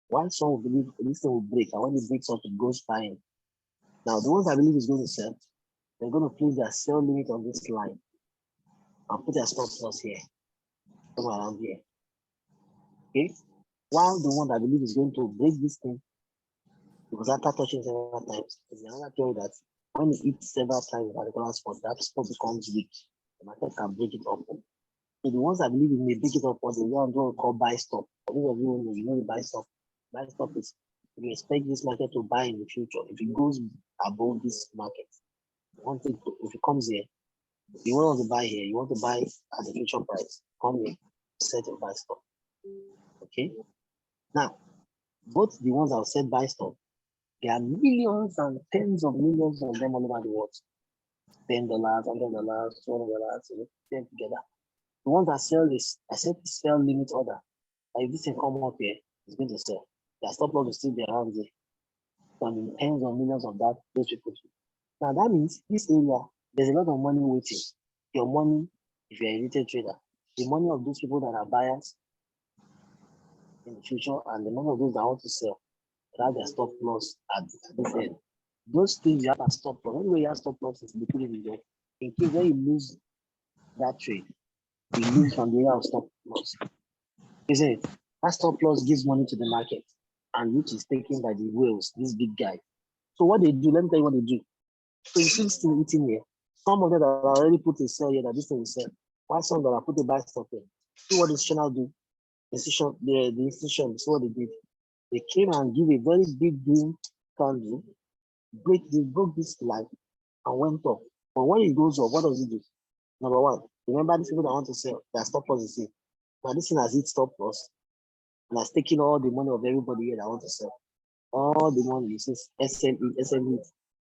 While some will believe this thing will break, and when it breaks up, it goes buying. Now, the ones that believe it's going to sell, they're going to place their sell limit on this line and put their stop loss here, somewhere around here. Okay? While the one that believe is going to break this thing, because after touching several times, there's another theory that when it hits several times in a particular spot, that spot becomes weak. The market can break it up. So the ones that believe it may break it up, or the ones who call buy stop. For those of you who know the buy stop. Buy stop is you expect this market to buy in the future. If it goes above this market, if it comes here, you want to buy here, you want to buy at the future price, come here, set a buy stop. Okay? Now, both the ones that have said buy stop, there are millions and tens of millions of them all over the world. $10, $100, $200, them together. The ones that sell this, I said sell limit order. Like if this thing come up here, it's going to sell. Their stop loss will still be around there. So I mean, tens of millions of that, those people. Now that means this area, there's a lot of money waiting. Your money, if you're a retail trader, the money of those people that are buyers in the future, and the money of those that want to sell, that have their stop loss at this end. Those things you have a stop loss. Anyway, you have stop loss is liquidity there. In case when you lose that trade, you lose from the area of stop loss. Isn't it? That stop loss gives money to the market, and which is taken by the whales, these big guys. So what they do, let me tell you what they do. So you see still eating here. Some of them that are already put a sell here that this thing will sell. While some that are put a buy stop here. See what the institutional do. The institution, see what they did. They came and give a very big green candle, they broke this line and went up. But when it goes up, what does it do? Number one, remember these people that want to sell, their stop loss is here. Now this thing has hit stop loss and has taken all the money of everybody here that want to sell. All the money, since SME,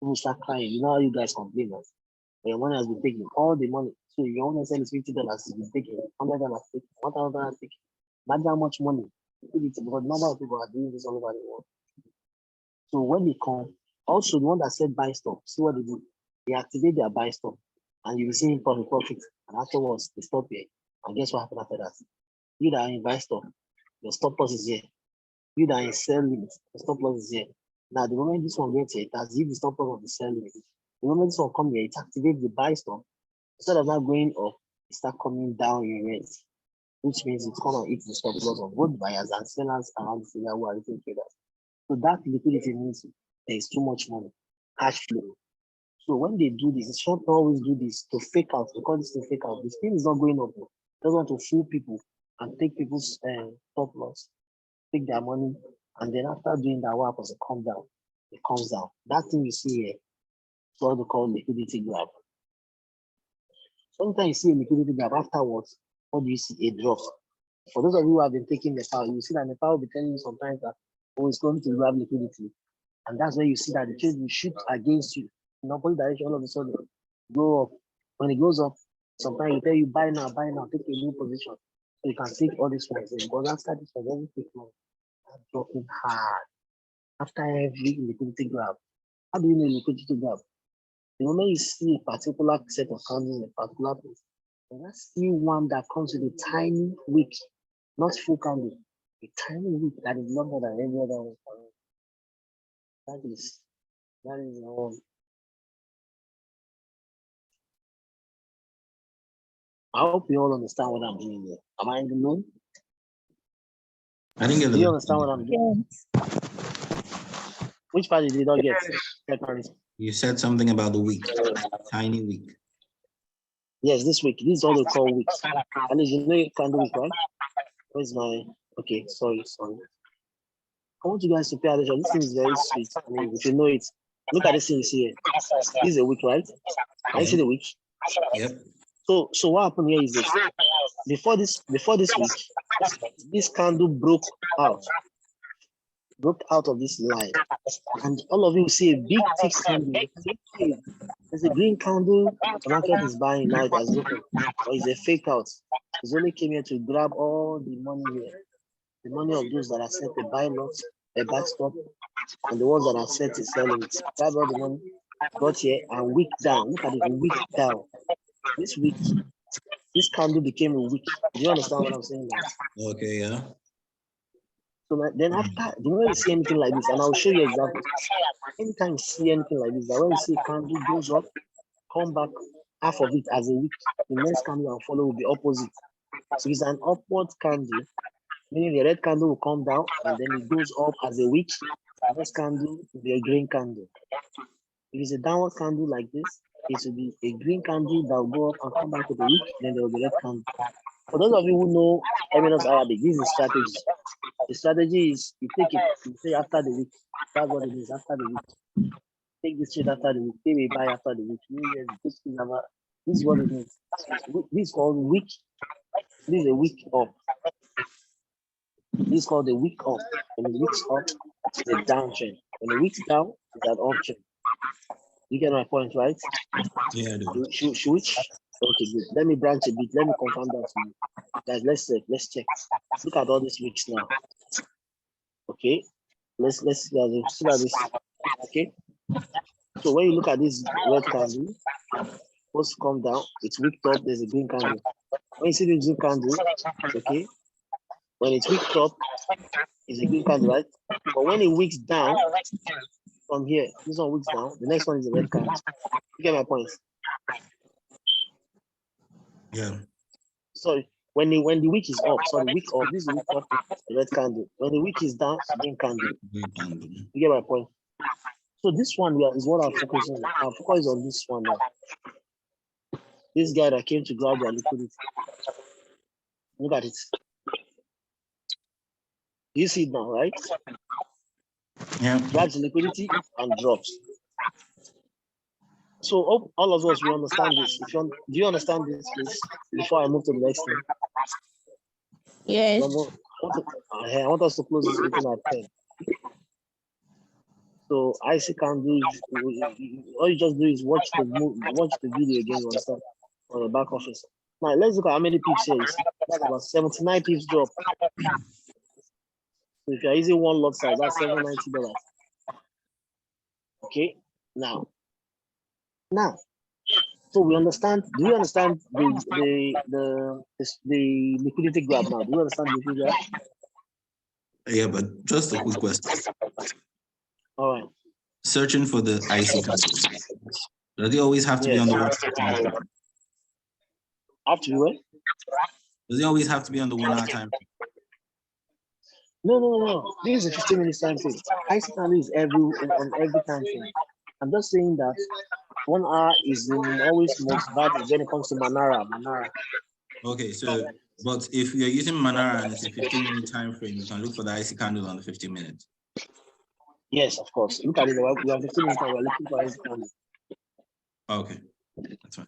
people start crying. You know how you guys complain that your money has been taken, all the money. So your own sell is $50, it's been taken, $100 taken, $1,000 taken. Imagine how much money. Because the number of people are doing this all over the world. So when they come, also the one that said buy stop, see what they do. They activate their buy stop, and you will see profit. And afterwards, they stop here. And guess what happened after that? You that are in buy stop, your stop loss is here. You that are in sell limit, the stop loss is here. Now, the moment this one gets here, it has hit the stop loss of the sell limit. The moment this one comes here, it activates the buy stop. Instead of not going up, it starts coming down in rate, which means it's going to hit the stop loss of both buyers and sellers around the area who are retail traders. So that liquidity means there is too much money, cash flow. So when they do this, it's not always do this to fake out, because it's to fake out. This thing is not going up. They want to fool people and take people's stop loss, take their money, and then after doing that, what happens? It comes down. It comes down. That thing you see here, it's what they call liquidity grab. Sometimes you see a liquidity grab, afterwards, what do you see? A drop. For those of you who have been taking the power, you see that the power will be telling you sometimes that, oh, it's going to grab liquidity. And that's where you see that the trade will shoot against you in opposite direction, all of a sudden go up. When it goes up, sometimes you tell you buy now, take a new position. So you can take all these ones. Because after this one, every quick month, start dropping hard. After every liquidity grab. How do you know liquidity grab? The moment you see a particular set of candles in a particular place, and that's still one that comes with a tiny wick, not full candle, a tiny wick that is longer than any other one. That is the one. I hope you all understand what I'm doing here. Am I in the mood? I didn't get Do you understand what I'm doing? Yes. Which part did you not get? You said something about the week, tiny week. Yes, this week. This is all they call weeks. And as you know, you can do it, right? Where's my, okay, sorry. I want you guys to pay attention. This thing is very sweet. I mean, if you know it, look at this thing you see here. This is a week, right? I see the week. Yep. So what happened here is this. Before this week, this candle broke out of this line. And all of you see a big thick candle. Hey, there's a green candle. The market is buying now. It has opened. Or it's a fake out. It's only came here to grab all the money here. The money of those that are set to buy lots, a backstop, and the ones that are set to sell it. Grab all the money, got here and wick down. Look at it, wick down. This week, this candle became a wick. Do you understand what I'm saying? Guys? Okay, yeah. So then after, do you know you see anything like this? And I'll show you examples. Anytime you see anything like this, that when you see a candle goes up, come back, half of it as a wick, the next candle and follow will be opposite. So it's an upward candle, meaning the red candle will come down and then it goes up as a wick. The next candle will be a green candle. If it's a downward candle like this, it will be a green candle that will go up and come back with a wick, then there will be a red candle. For those of you who know Eminence Arabic, this is strategy. The strategy is you take it, you say after the week. That's what it is, after the week. Take this trade after the week, pay me buy after the week. This is what it means. This is called week. This is a week up. This is called the week up. When the week's up, it's a downtrend. When the week's down, it's an uptrend. You get my point, right? Yeah, I do. Should we? Okay, good. Let me branch a bit. Let me confirm that to you. Guys, let's check. Look at all these weeks now. Okay. Let's see this. Okay. So when you look at this red candle, first come down, it's wicked up, there's a green candle. When you see the green candle, okay, when it's wicked up, it's a green candle, right? But when it wicks down from here, this one wicks down, the next one is a red candle. You get my point? Yeah. Sorry, when the wick is up, sorry, wick up, this is wick up, the red candle. When the wick is down, it's a green candle. You get my point? So this one here is what I'm focusing on. Our focus is on this one now. This guy that came to grab their liquidity. Look at it. You see it now, right? Yeah. Grabs the liquidity and drops. So all of us, we understand this. Do you understand this, please? Before I move to the next thing. Yes. I want us to close this meeting at 10. So I see candles. All you just do is watch the video again, you understand, on the back office. Now let's look at how many pips here. That's about 79 pips drop. So if you're using one lot size, that's $790. Okay, now, so we understand. Do you understand the liquidity graph now? Do you understand the liquidity graph? Yeah, but just a quick question. All right. Searching for the IC candles. Does it always have to be on the 1 hour time frame? Have to be what? Does it always have to be on the 1 hour time frame? No. This is a 15-minute time frame. IC candle is on every time frame. I'm just saying that 1 hour is always most valid when it comes to Manara. Okay, so but if you're using Manara and it's a 15-minute time frame, you can look for the IC candle on the 15 minutes. Yes, of course. Look at it. We have 15 minutes and we're looking for IC candle. Okay, that's fine.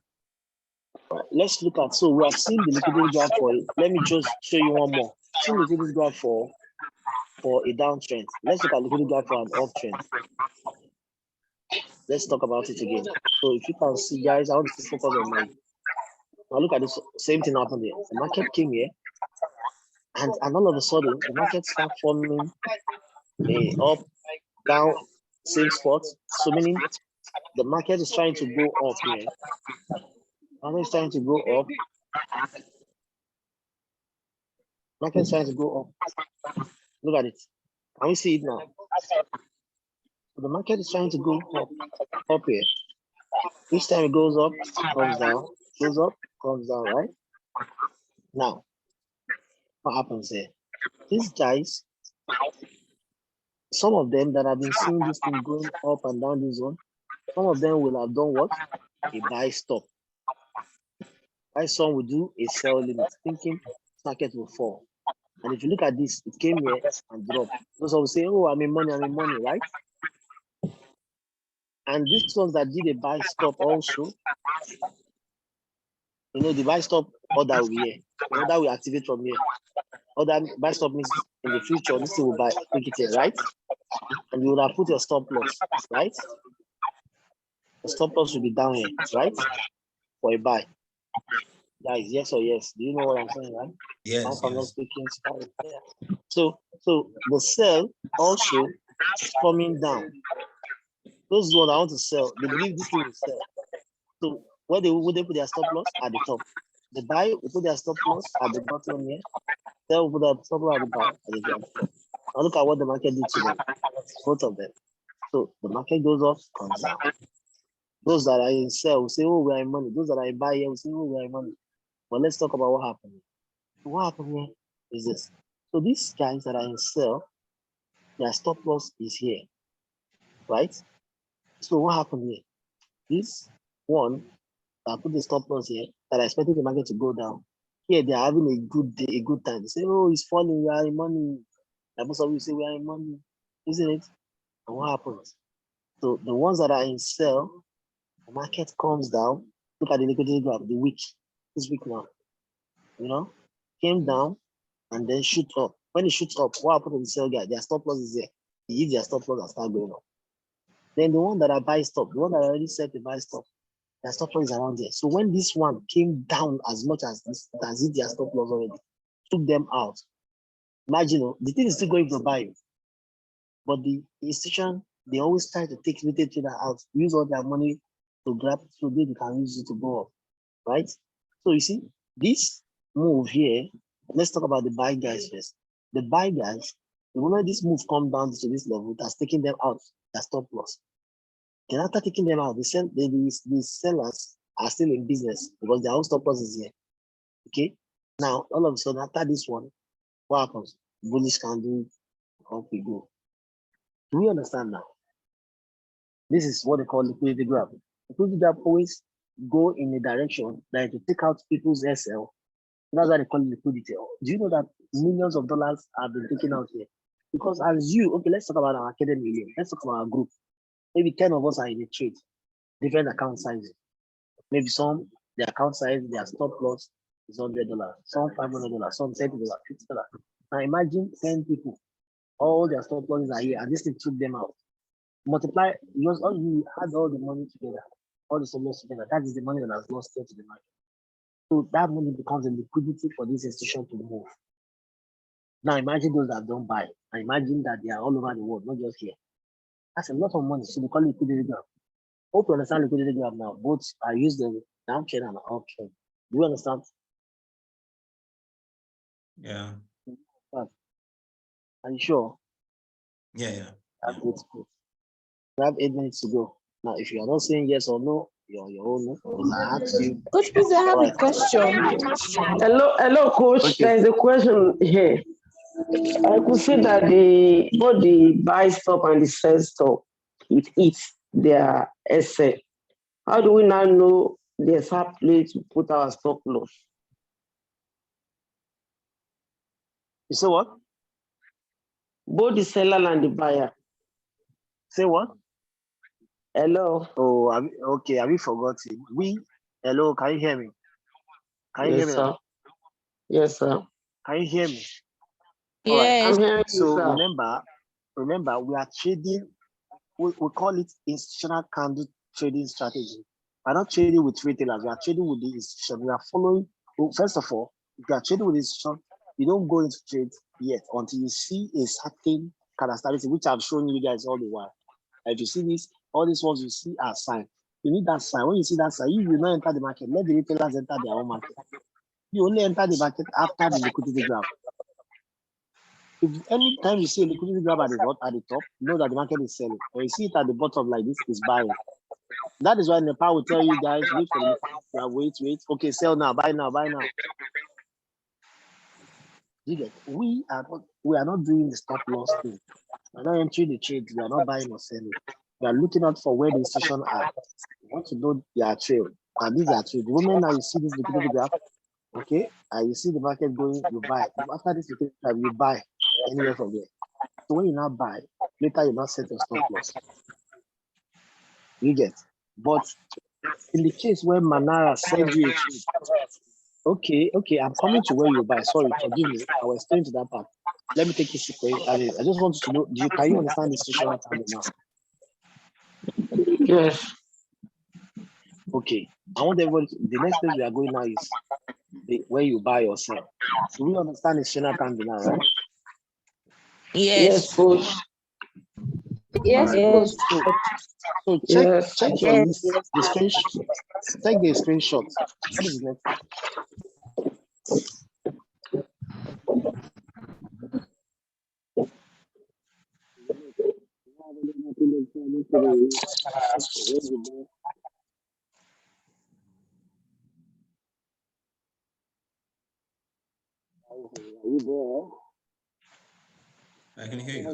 Right, let's look at. So we have seen the liquidity graph for it. Let me just show you one more. Seen the liquidity graph for a downtrend. Let's look at liquidity graph for an uptrend. Let's talk about it again. So if you can see, guys, I want to focus on my. Now look at this. Same thing happened here. The market came here, and all of a sudden the market started forming up, down, same spot. So meaning the market is trying to go up here. Market is trying to go up. Market is trying to go up. Look at it. Can we see it now? So the market is trying to go up here. Each time it goes up, comes down, goes up, comes down, right? Now, what happens here? These guys, some of them that have been seeing this thing going up and down this zone, Some of them will have done what? A buy stop. Why some will do a sell limit, thinking market will fall. And if you look at this, it came here and dropped. Those will say, oh, I'm in money, right? And these ones that did a buy stop also, the buy stop order will be here. The order will activate from here. Order buy stop means in the future, this thing will buy, take it here, right? And you will have put your stop loss, right? The stop loss will be down here, right? For a buy. Guys, yes or yes? Do you know what I'm saying, right? Yes, I'm not yes. speaking Spanish. Yeah. So the sell also is coming down. Those ones that want to sell, they believe this thing will sell. So where would they put their stop loss? At the top. The buy will put their stop loss at the bottom here. Sell will put their stop loss at the bottom. Now look at what the market did to them. Both of them. So the market goes up, comes down. Those that are in sell will say, oh, we are in money. Those that are in buy here will say, oh, we are in money. But let's talk about what happened. What happened here is this. So these guys that are in sell, their stop loss is here, right? So what happened here? This one that put the stop loss here, that I expected the market to go down. Here they are having a good day, a good time. They say, oh, it's falling, we are in money. Like most of you say, we are in money, isn't it? And what happens? So the ones that are in sell, the market comes down. Look at the liquidity graph, the week, this week now, came down and then shoot up. When it shoots up, what happened to the sell guy? Their stop loss is there. They use their stop loss and start going up. Then the one that I buy stop, the one that I already set the buy stop, their stop loss is around there. So when this one came down as much as this, it has hit their stop loss already, took them out. Imagine, the thing is still going to buy, but the institution, they always try to take retail trader out, use all their money to grab so they can use it to go up, right? So you see, this move here, let's talk about the buy guys first. The buy guys, the moment this move come down to this level, it has taken them out, their stop loss. Then after taking them out, the sellers are still in business because their own stop loss is here. Okay. Now, all of a sudden, after this one, what happens? Bullish candle, up we go. Do we understand now? This is what they call liquidity graph. Liquidity graph always go in a direction that to take out people's SL. That's why they call it liquidity. Do you know that millions of dollars have been taken out here? Because as okay, let's talk about our academy. Let's talk about our group. Maybe 10 of us are in a trade, different account sizes. Maybe some, the account size, their stop loss is $100, some $500, some $30, $50. Now imagine 10 people, all their stop losses are here, and this thing took them out. Multiply, you had all the money together, all the stop loss together. That is the money that has lost here to the market. So that money becomes a liquidity for this institution to move. Now imagine those that don't buy, and imagine that they are all over the world, not just here. That's a lot of money. So we call it liquidity graph. Hope you understand liquidity graph now. Both are used in downtrend and uptrend. Do you understand? Yeah. Are you sure? Yeah. That's good. We have 8 minutes to go. Now, if you are not saying yes or no, you're your own. I ask you. Coach, please, I have a question. Hello, coach. Okay. There's a question here. I could see that both the buy stop and the sell stop, it eats their asset. How do we now know the exact place to put our stop loss? You say what? Both the seller and the buyer. Say what? Hello. Oh, okay. Have you forgotten? Hello, can you hear me? Can you hear me now? Yes, sir. Can you hear me? Yes. All right. I'm hearing you, So sir. remember, we are trading. We call it institutional candle trading strategy. We're not trading with retailers. We are trading with the institution. We are following. Well, first of all, if you are trading with the institution, you don't go into trade yet until you see a certain characteristic, which I've shown you guys all the while. If you see this, all these ones you see are signs. You need that sign. When you see that sign, you will not enter the market. Let the retailers enter their own market. You only enter the market after the liquidity graph. If anytime you see a liquidity graph at the top, know that the market is selling. When you see it at the bottom like this, it's buying. That is why Nepal will tell you guys, wait for the wait. Okay, sell now, buy now. You get? We are not doing the stop loss thing. We're not entering the trade. We are not buying or selling. You are looking out for where the institutions are. You want to know their trail. And these are trade. The moment now you see this liquidity graph, okay, and you see the market going, you buy. After this liquidity graph, you buy anywhere from there. So when you now buy, later you now set your stop loss. You get. But in the case where Manara sends you a trade, okay, I'm coming to where you buy. Sorry, forgive me. I will explain to that part. Let me take you sequence. I just want you to know, can you understand the institutional candle now? Yes. Okay. I want everybody the next place we are going now is where you buy or sell. Do we understand the institutional candle now, right? Yes, coach. Yes, Right. coach. So check your list, the screenshot. Take the screenshot. What is the next? I can hear you.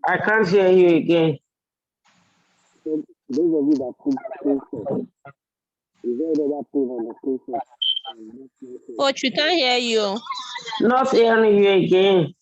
I can't hear you again. Coach, we can't hear you. Not hearing you again.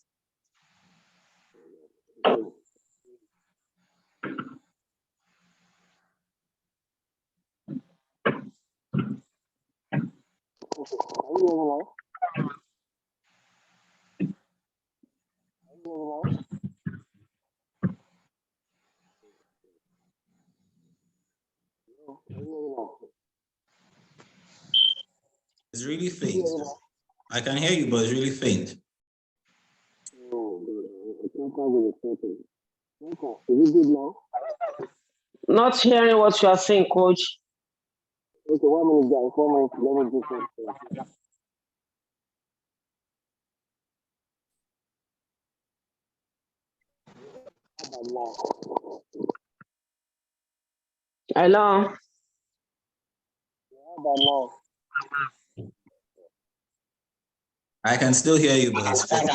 It's really faint. I can hear you, but it's really faint. Not hearing what you are saying, coach. Okay, 1 minute, guys. 4 minutes. Let me do something. Hello. I can still hear you, but it's faint.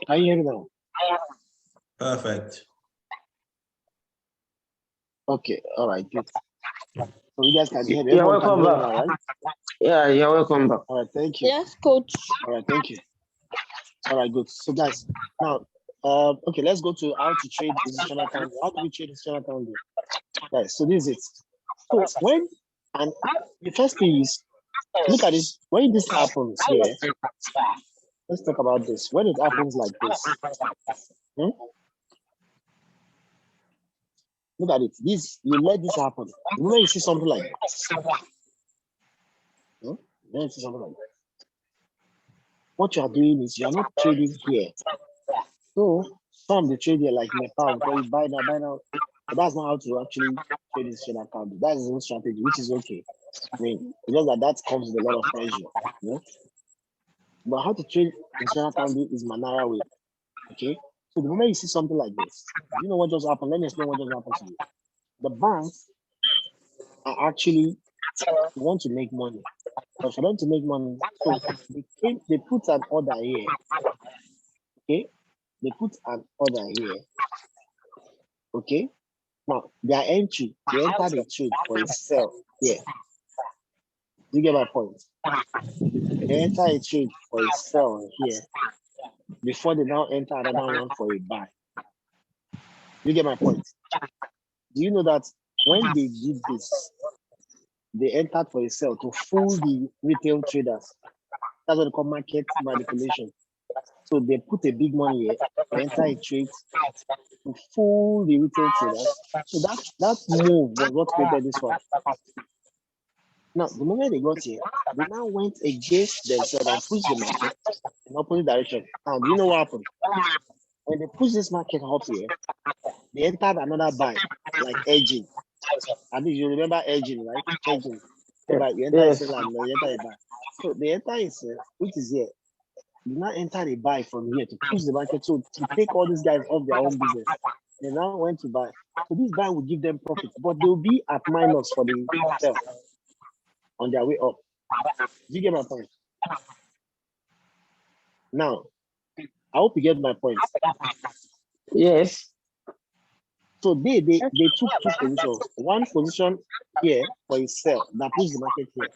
Can you hear me now? Perfect. Okay, all right, good. So you guys can hear me. You're Everyone can welcome hear me back. now, right? Yeah, you're welcome back. All right, thank you. Yes, coach. All right, thank you. All right, good. So guys, now, okay, let's go to how to trade institutional candle. How do we trade institutional candle? Guys, so this is it. So when, and the first thing is, look at this. When this happens here, let's talk about this. When it happens like this, look at it. This, you let this happen. When you see something like this, when you see something like that, what you are doing is you are not trading here. So some they trade here like Nepal, where you buy now. But that's not how to actually trade this trading account. That is one strategy, which is okay. I mean, because that comes with a lot of pressure, you know. But how to trade institutional account is Manara way. Okay. So the moment you see something like this, you know what just happened. Let me explain what just happened to you. The banks are actually want to make money. But for them to make money, so they put an order here. Okay, they put an order here. Okay, now their entry, they enter the trade for a sell here. You get my point? They enter a trade for a sell here before they now enter another one for a buy. You get my point? Do you know that when they did this, they entered for a sell to fool the retail traders? That's what they call market manipulation. So they put a big money here, they enter a trade to fool the retail traders. So that move was what created this one. Now, the moment they got here, they now went against themselves and pushed the market in opposite direction. Now, do you know what happened? when they push this market up here, they entered another buy, like edging. I think you remember edging, right? Edging. But you enter a Yes. sell and you enter a buy. So they enter a sell, which is here. You now enter a buy from here to push the market, so to take all these guys off their own business. They now went to buy. So this buy will give them profit, but they'll be at minus for the sell on their way up. Do you get my point? Now, I hope you get my point. Yes. So they took two positions. One position here for a sell that pushed the market here.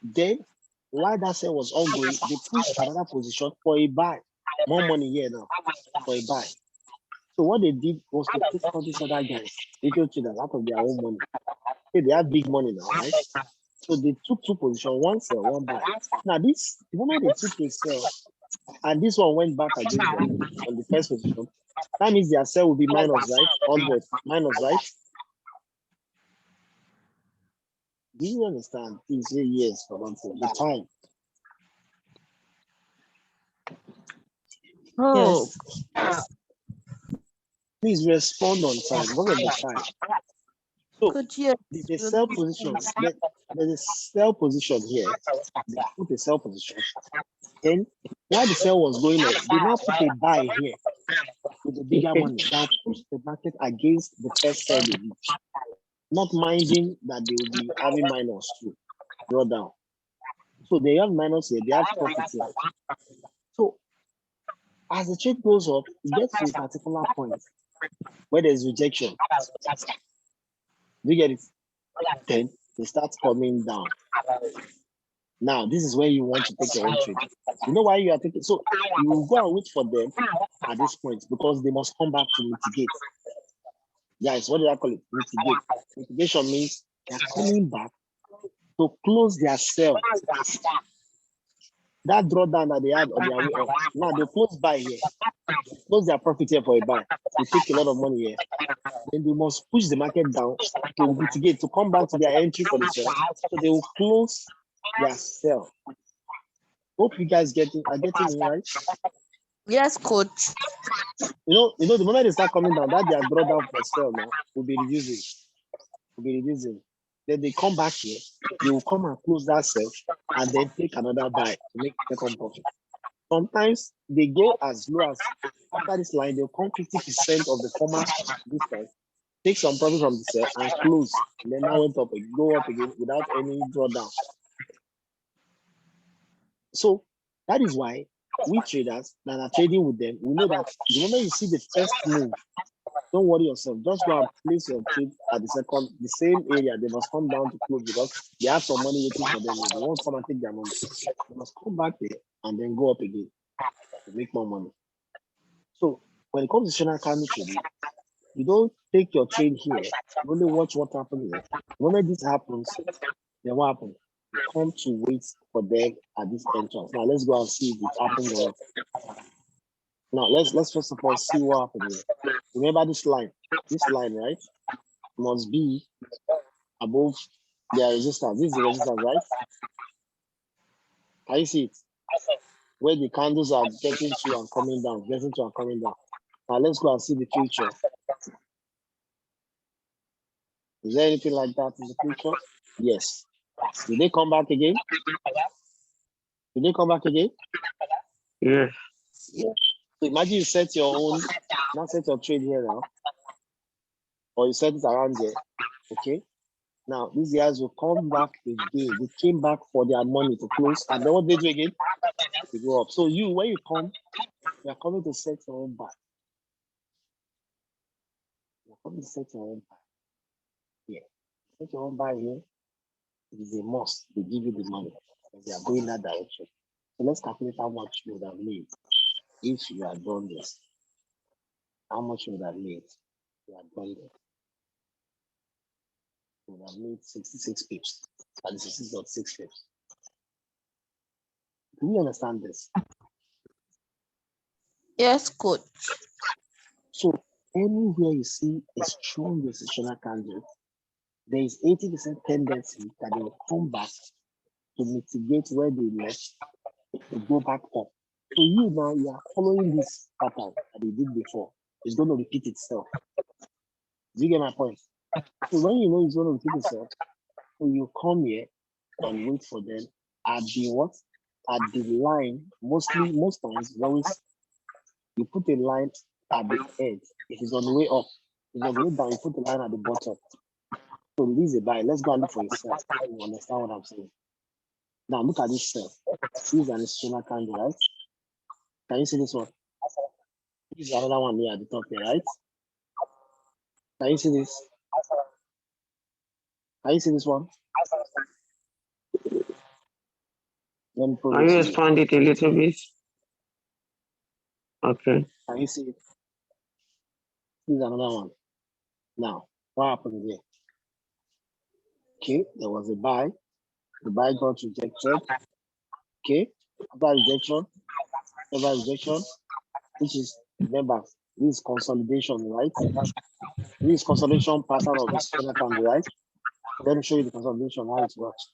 Then, while that sell was ongoing, they pushed another position for a buy. More money here now for a buy. So what they did was to take all these other guys, retail traders, out of their own money. Hey, they have big money now, right? So they took two positions, one sell, one buy. Now this, the moment they took a sell, and this one went back against them on the first position, that means their sell will be minus, right? 100 minus, right? Do you understand? Please say yes for one thing. The time. Oh, Yes. Please respond on time because of the time. So could you? the sell position, there's a sell position here. They put a sell position. Then while the sell was going on, they now put a buy here with the bigger money. Now push the market against the first sell they did. Not minding that they will be having minus to draw down. So they have minus here, they have profit here. So as the trade goes up, it gets to a particular point where there's rejection. Do you get it? Then they start coming down. Now, this is where you want to take your own trade. You know why you are taking? So you will go and wait for them at this point because they must come back to mitigate. Guys, what do I call it? Mitigate. Mitigation means they're coming back to close their sell. That drawdown that they had on their way up. Now they close buy here. Close their profit here for a buy. They take a lot of money here. Then they must push the market down to mitigate, to come back to their entry for the sell. So they will close their sell. Hope you guys are getting me right. Yes, coach. You know, the moment they start coming down, that their drawdown for sell now will be reducing. Then they come back here, they will come and close that sell and then take another buy to make second profit. Sometimes they go as low as after this line, they'll come 50% of the former distance, take some profit from the sell and close. And then now went up and go up again without any drawdown. So that is why we traders that are trading with them, we know that the moment you see the first move, don't worry yourself. Just go and place your trade at the same area. They must come down to close because they have some money waiting for them. They won't come and take their money. They must come back there and then go up again to make more money. So when it comes to Shinakami trading, you don't take your trade here. You only watch what happens here. The moment this happens, then what happens? You come to wait for them at this entrance. Now let's go and see if it happens or not. Now let's first of all see what happened here. Remember this line, right, must be above their resistance. This is the resistance, right? Can you see it? Where the candles are getting to and coming down, Now let's go and see the future. Is there anything like that in the future? Yes. Did they come back again? Yes. So imagine you set your own, not set your trade here now, or you set it around there. Okay. Now these guys will come back again. They came back for their money to close, and then what they do again? They go up. So you, when you come, you are coming to set your own buy. You're coming to set your own buy. Yeah. Set your own buy here. It is a must. They give you the money. And they are going that direction. So let's calculate how much you would have made if you had done this. How much you would have made if you had done this? You would have made 66 pips. And 66.6 pips. Do you understand this? Yes, coach. So anywhere you see a strong resistance candle, there is 80% tendency that they will come back to mitigate where they left to go back up. So you now, you are following this pattern that they did before. It's going to repeat itself. Do you get my point? So when you know it's going to repeat itself, so you come here and wait for them at the what? At the line. Most times, always you put a line at the edge. If it's on the way up, if it's on the way down, you put the line at the bottom. So this is a buy. Let's go and look for a sell. You understand what I'm saying? Now look at this sell. This is an external candle, right? Can you see this one? This is another one here at the top here, right? Can you see this? Can you see this one? Let me Can you expand it a little bit? Okay. Can you see it? This is another one. Now, what happened here? Okay, there was a buy. The buy got rejected. Okay, after rejection, which is, remember, this is consolidation, right? This is consolidation pattern of this candle, right? Let me show you the consolidation, how it works.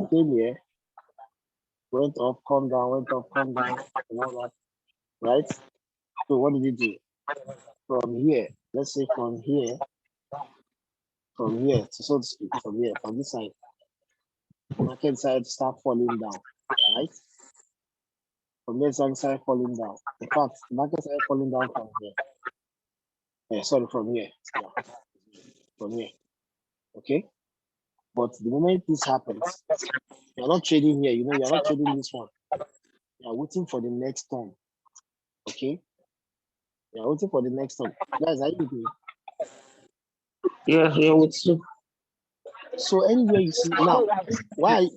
Came here, went up, come down, went up, come down, and all that, right? So what did it do? From here, let's say from here, to so to speak, from this side, market side start falling down, right? From this side falling down. In fact, market side falling down from here. From here. Yeah. From here. Okay? But the moment this happens, you're not trading here, you're not trading this one. You're waiting for the next turn. Okay? You're waiting for the next turn. Guys, are you with me? Yeah, here with you. So anywhere you see now, why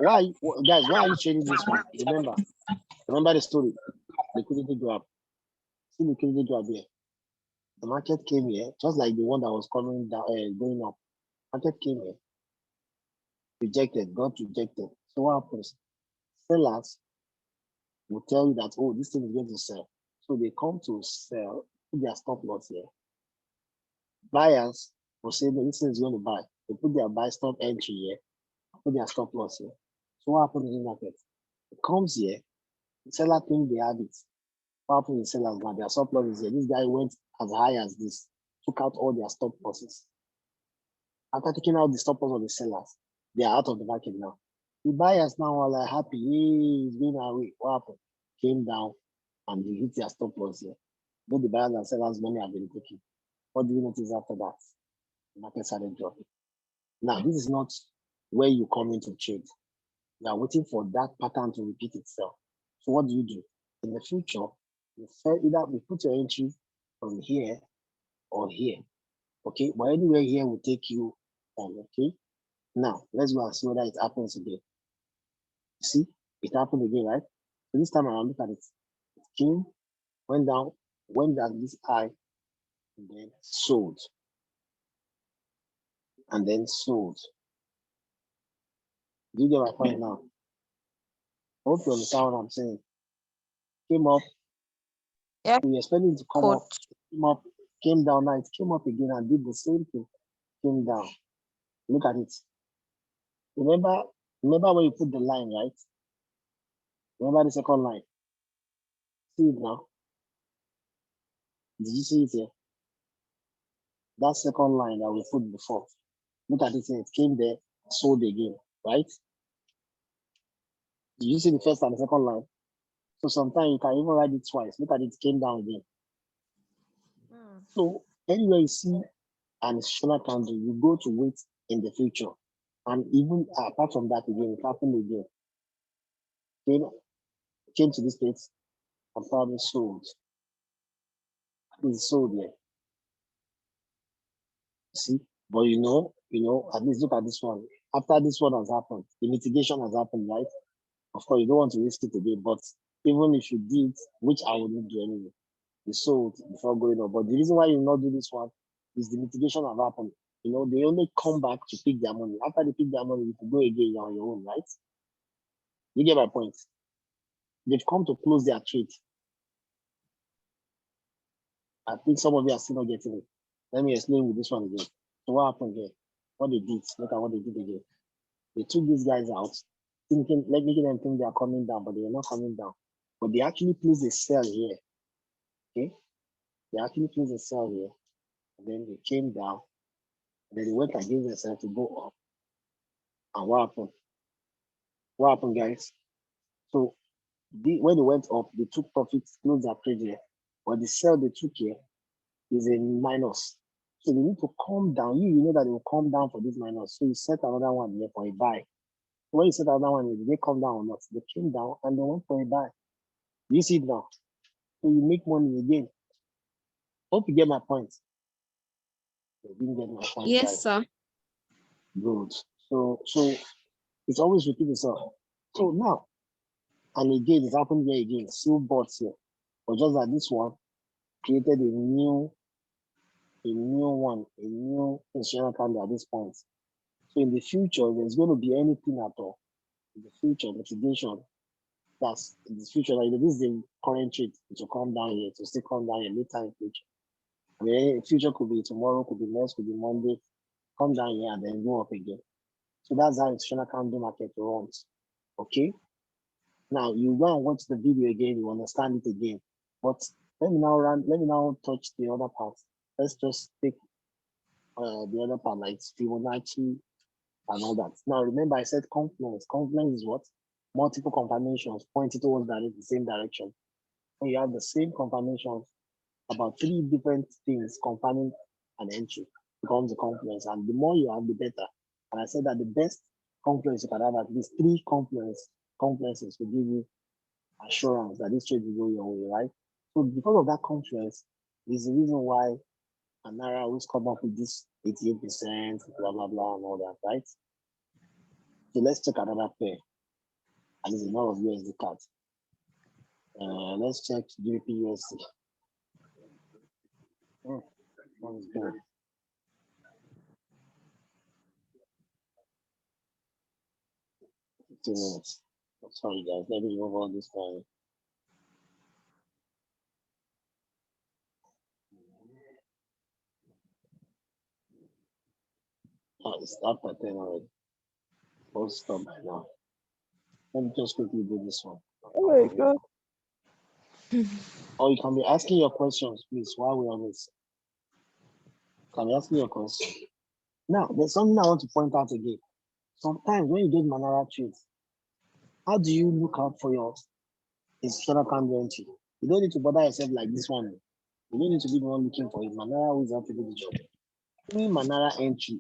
guys, why are you trading this one? Remember the story. Liquidity grab. See liquidity grab here. The market came here, just like the one that was coming down, going up. Market came here, got rejected. So what happens? Sellers will tell you that, oh, this thing is going to sell. So they come to sell, put their stop loss here. Buyers will say, no, this thing is going to buy. They put their buy stop entry here, put their stop loss here. So what happens in the market? It comes here, the seller think they have it. What happens in sellers now? Their stop loss is here. This guy went as high as this, took out all their stop losses. After taking out the stop loss of the sellers, they are out of the market now. The buyers now are like happy, hey, it's going away. What happened? Came down and they hit their stop loss here. Both the buyers and sellers' money have been taken. What do you notice after that? The market started dropping. Now, this is not where you come into trade. You are waiting for that pattern to repeat itself. So what do? In the future, you put your entry from here or here. Okay, but anywhere here will take you on. Okay, now let's go and see whether it happens again. See, it happened again, right? So this time around, look at it. It came, went down this high, and then sold. And then sold. Do you get my point now? I hope you understand what I'm saying. Came up. Yeah. We were expecting to come up. Came up, came down. Now it came up again and did the same thing. Came down. Look at it. Remember when you put the line, right? Remember the second line? See it now? Did you see it here? That second line that we put before. Look at it here. It came there, sold again, right? Did you see the first and the second line? So sometimes you can even write it twice. Look at it, came down again. So anywhere you see an external candle, you go to wait in the future. And even apart from that, again, it happened again. Came to this place and probably sold. It's sold here. See, but at least look at this one. After this one has happened, the mitigation has happened, right? Of course, you don't want to risk it again, but even if you did, which I wouldn't do anyway, you sold before going up. But the reason why you not do this one is the mitigation have happened. They only come back to pick their money. After they pick their money, you can go again on your own, right? You get my point? They've come to close their trade. I think some of you are still not getting it. Let me explain with this one again. So what happened here? What they did, look at what they did again. They took these guys out, making them think they are coming down, but they are not coming down. but they actually placed a cell here. Okay, they actually placed a cell here, and then they came down, and then they went against themselves to go up. And what happened? What happened, guys? So when they went up, they took profits, closed their trade here, but the sell they took here is a minus. So they need to come down. You know that they will come down for this minus. So you set another one here for a buy. When you set another one, did they come down or not? They came down and they went for a buy. You see it now. So you make money again. Hope you get my point. You didn't get my point. Yes, right? sir. Good. So it's always repeat itself. So now, and again, it happened here again. Still bought here, but just that this one created a new one, a new insurance candle at this point. So in the future, there's going to be anything at all. In the future, litigation, that's in the future, like this is the current trade, it will come down here, to still come down here later in future. I mean, the future could be tomorrow, could be next, could be Monday, come down here and then go up again. So that's how institutional candle market runs. Okay. Now you go and watch the video again, you understand it again. But let me now touch the other part. Let's just take the other part, like Fibonacci and all that. Now remember, I said confluence. Confluence is what? Multiple confirmations pointing towards the same direction. When you have the same confirmations about 3 different things confirming an entry, becomes a confluence. And the more you have, the better. And I said that the best confluence you can have at least 3 confluences will give you assurance that this trade will go your way, right? So because of that confluence is the reason why Manara always come up with this 88%, blah blah blah, and all that, right? So let's check another pair. And it's a lot of USD cards. Let's check GBP USD. One's good. Minutes. Sorry guys, let me move on this one. Oh, it's up at 10 already. We'll stop by now. Let me just quickly do this one. Oh my God. Or you can be asking your questions, please, while we're on this. Can be asking your questions. Now, there's something I want to point out again. Sometimes when you get Manara trades, how do you look out for your institutional candle entry? You don't need to bother yourself like this one. You don't need to be the one looking for it. Manara always have to do the job. Any Manara entry,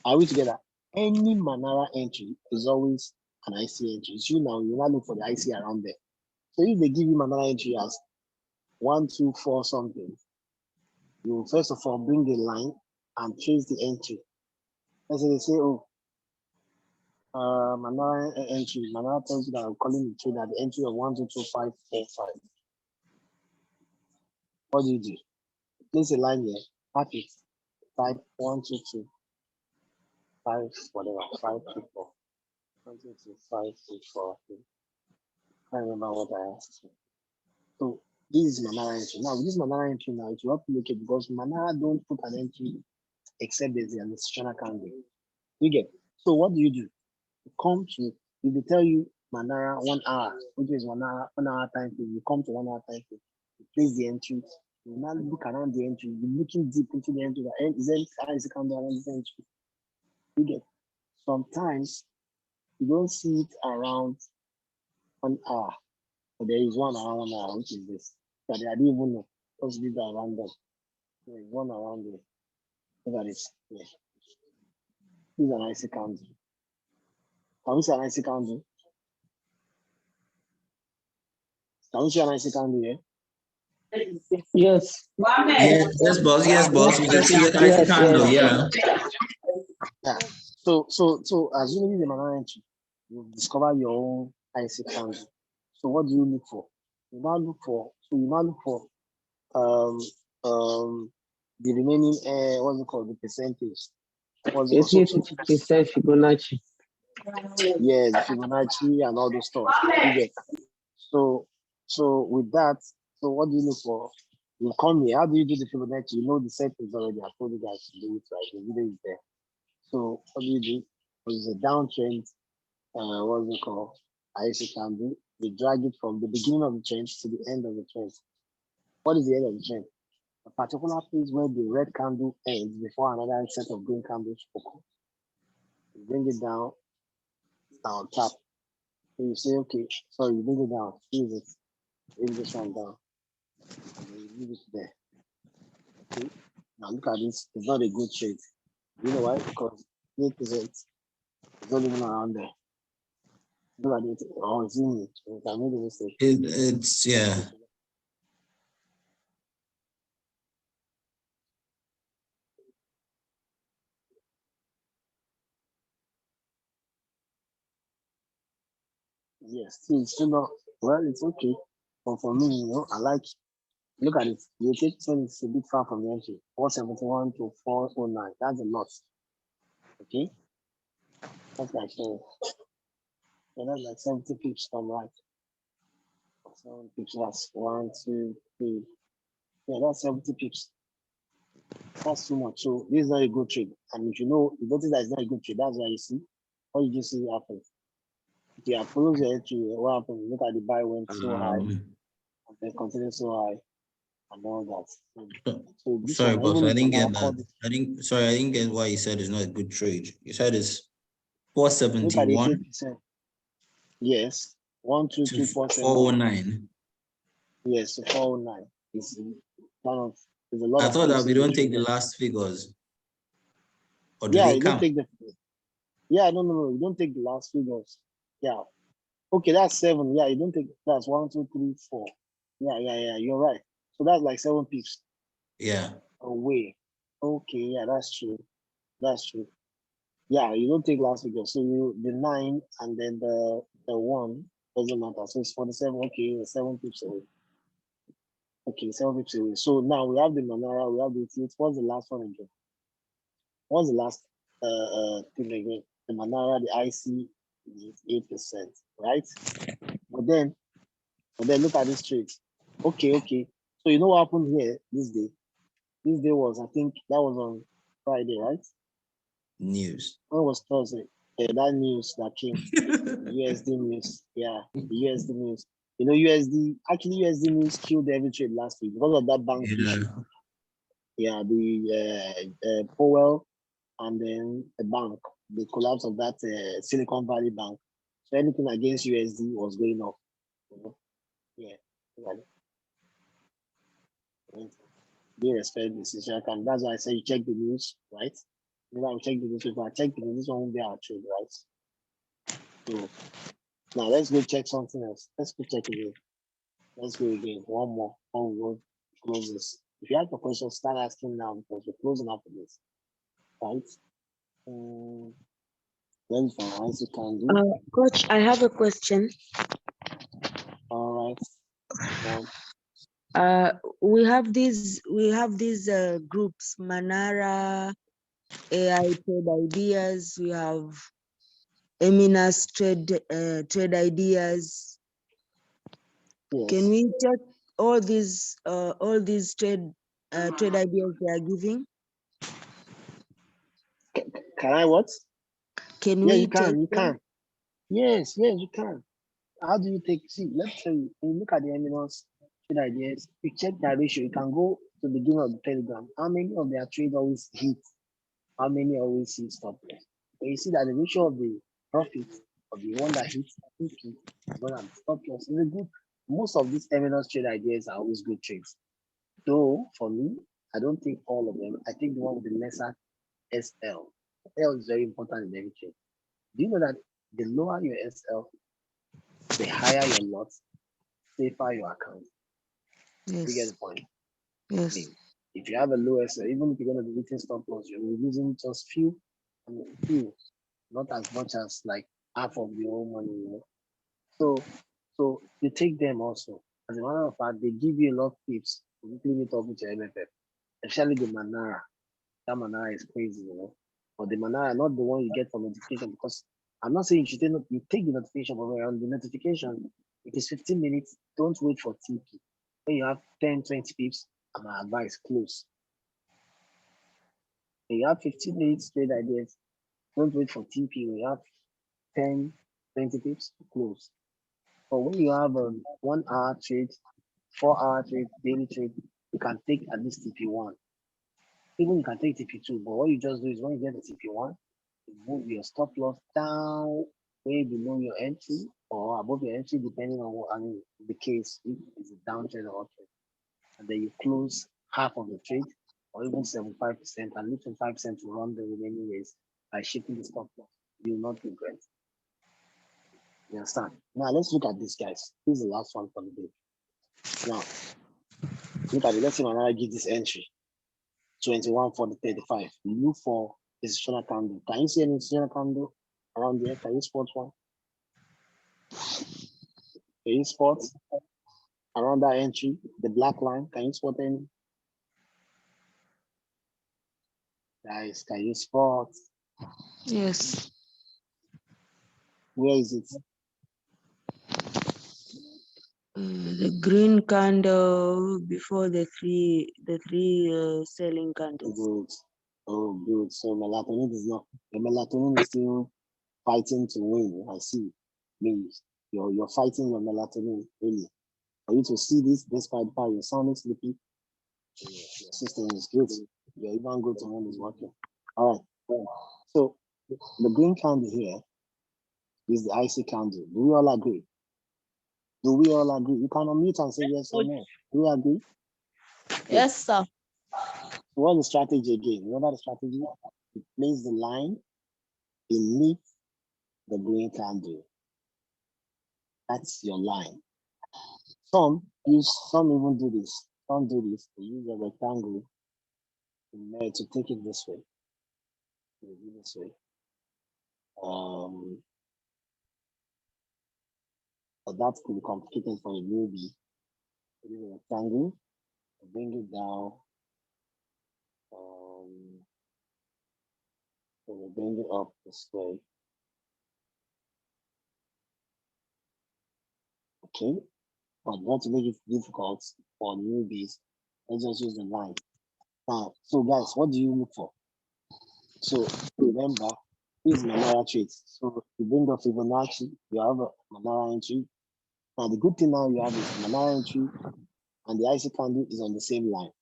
are we together? Any Manara entry is always an IC entry. It's you now, you now look for the IC around there. So if they give you Manara entry as 1, 2, 4 something, you will first of all bring the line and trace the entry. Let's say they say, oh, Manara entry. Manara tells you that I'm calling the trade at the entry of 1, 2, 2, 5, 4, 5. What do you do? Place a line here, pack it, type 1, 2, 2, 5, whatever, 5, 2, 4. 1, 2, 2, 5, 2, 4. I can't remember what I asked. So this is Manara entry. Now, this Manara entry now, it will help you locate because Manara don't put an entry except there's an institutional candle. You get. So what do? You come to, if they tell you Manara 1 hour, which is 1 hour time frame, you come to 1 hour time frame, you place the entry, you now look around the entry, you're looking deep into the entry, is there candle around this entry? You get. Sometimes you don't see it around 1 hour, but there is one around 1 hour, which is this. But I didn't even know. Just leave that around them. There is one around there. Look at this. Yeah. This is an IC candle. Can we see an IC candle? Can we see an IC candle here? Yes. Yes, boss. Yes, boss. We can see the IC Yes, candle. yes. Yeah. Yeah. So assuming the Manara entry, you discover your own IC candle. So what do you look for? You now look for the remaining what's it called, the percentage. What's it called? So, 80% Fibonacci. yes, Fibonacci and all those stuff. You get. So with that, so what do you look for? You come here. How do you do the Fibonacci? You know the settings already. I told you guys to do it right. The video is there. So what do you do? It's a downtrend. What's it called? IC candle. They drag it from the beginning of the trend to the end of the trend. What is the end of the trend? A particular place where the red candle ends before another set of green candles open. You bring it down tap. So you say, okay, so you bring it down, leave it, bring this one down, and then you leave it there. Okay, now look at this, it's not a good trade. You know why? Because 8% is not even around there. Look at it, oh, it's in it. I made a mistake. It's yeah. Yes, it's still not, well, it's okay. But for me, I like, look at it. The 8% is a bit far from the entry. 471 to 409. That's a lot. Okay? That's like, that's like 70 pips from right. 70 pips, that's 1, 2, 3. Yeah, that's 70 pips. That's too much. So this is not a good trade. And if you notice that it's not a good trade, that's why you see what you just see happen. If you have followed your entry, what happened? Look at the buy went so high and then continued so high and all that. So this sorry, one, boss, I didn't get now that. I didn't get why you said it's not a good trade. You said it's look at the 471 8%. Yes. 1, 2, 2, 4, 7. 409. Yes, 409. It's one of there's a lot I of thought that we don't take the there. last figures. Or do Yeah, they you don't count? take the no, you don't take the last figures. Yeah. Okay, that's 7. Yeah, you don't take that's 1, 2, 3, 4. Yeah, you're right. So that's like 7 pips Yeah. away. Okay, yeah, that's true. That's true. Yeah, you don't take last figure. So the 9 and then the 1 doesn't matter. So it's 47. Okay, 7 pips away. Okay, 7 pips away. So now we have the Manara, we have the 88. What's the last one again? What's the last thing again? The Manara, the IC is 8%, right? But then look at this trade. Okay. So you know what happened here this day? This day was, I think that was on Friday, right? News. When was Thursday? That news that came, USD news. Yeah, the USD news. USD news killed every trade last week because of that bank issue. Yeah, the Powell and then the bank, the collapse of that Silicon Valley bank. So anything against USD was going up. Yeah. They respect the decision. That's why I say you check the news, right? I check the newspaper. I check the news. This one won't be our trade, right? So now let's go check something else. Let's go check again. Let's go again. One more. One more. Close this. If you have a question, start asking now because we're closing after this. Right? Then for us, you can do. Coach, I have a question. All right. We have these groups, Manara, AI Trade Ideas. We have Emina's Trade Ideas. Yes. Can we check all these trade ideas they are giving? Can I what? Can we? We You can. You them? can. Yes, you can. How do you take? See, let's show you. When you look at the Eminence trade ideas, you check that ratio. You can go to the beginning of the Telegram. How many of their trade always hit? How many always see stop loss? But you see that the ratio of the profit of the one that hits TP is one of the stop loss is a good. Most of these Eminence trade ideas are always good trades. Though for me, I don't think all of them. I think the one with the lesser SL. L is very important in every trade. Do you know that the lower your SL, the higher your lot, safer your account? Yes. You get the point? Yes. I mean, if you have a low SL, even if you're going to be hitting stop loss, you're using just few, not as much as like half of your own money, So you take them also. As a matter of fact, they give you a lot of tips to quickly meet up with your MFF, especially the Manara. That Manara is crazy, But the Manara, not the one you get for notification, because I'm not saying you take the notification, but on the notification, it is 15 minutes. Don't wait for TP. When you have 10, 20 pips, my advice, close. When you have 15 minutes trade ideas, don't wait for TP. When you have 10, 20 pips, close. But when you have a 1 hour trade, 4 hour trade, daily trade, you can take at least TP1. Even you can take TP2, but what you just do is when you get the TP1, you move your stop loss down way below your entry or above your entry, depending on what the case, if it's a downtrend or uptrend. And then you close half of the trade or even 75% and leave 25% to run the remaining race by shifting the stop loss. You will not regret. You understand? Now let's look at this, guys. This is the last one for the day. Now, look at it. Let's see Manara give this entry. 21 for the 35. Look for institutional candle. Can you see any institutional candle around there? Can you spot one? Can you spot around that entry, the black line? Can you spot any? Guys, can you spot? Yes. Where is it? The green candle before the three selling candles. Good. Oh, good. So melatonin is not. The melatonin is still fighting to win. I see. Means you're fighting your melatonin really. For you to see this, despite the fact you're sounding sleepy, your system is good. You're even good to when it's working. All right. So the green candle here is the IC candle. Do we all agree? Do we all agree? You can unmute and say yes or no. Do we agree? Yes, sir. So what's the strategy again? Remember the strategy? You place the line beneath the green candle. That's your line. Some even do this. Some do this. They use a rectangle to take it this way. This way. But that could be complicated for a newbie. Use a rectangle, bring it down. So we bring it up this way. Okay. But not to make it difficult for newbies, let's just use the line. Now, so guys, what do you look for? So remember, this is Manara trade. So you bring up Fibonacci, you have a Manara entry. Now the good thing now you have is Manara entry and the IC candle is on the same line,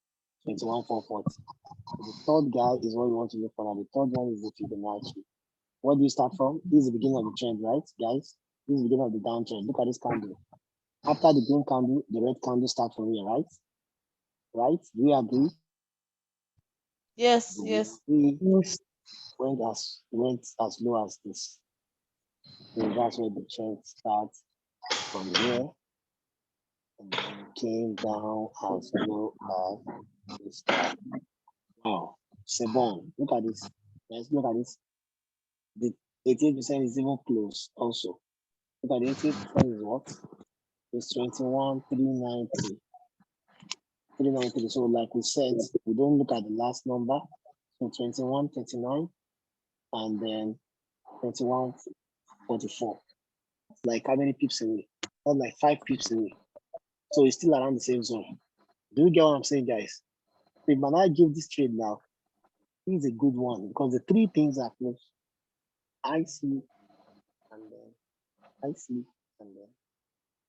21,440. The third guy is what you want to look for. Now the third one is the Fibonacci. What do you start from? This is the beginning of the trend, right, guys? This is the beginning of the downtrend. Look at this candle. After the green candle, the red candle starts from here, right? Right? Do we agree? Yes, yes. Yes. Went as low as this. So that's where the trend starts from here. And then came down as low as this. Wow. Sebon, look at this. Let's look at this. The 88% is even close also. Look at the 88% is what? It's 21,390. 393. So like we said, we don't look at the last number. So 2139 and then 2144. Like how many pips away? Not like 5 pips away. So it's still around the same zone. Do you get what I'm saying, guys? If Manara give this trade now, he's a good one because the three things are close. IC and then IC and then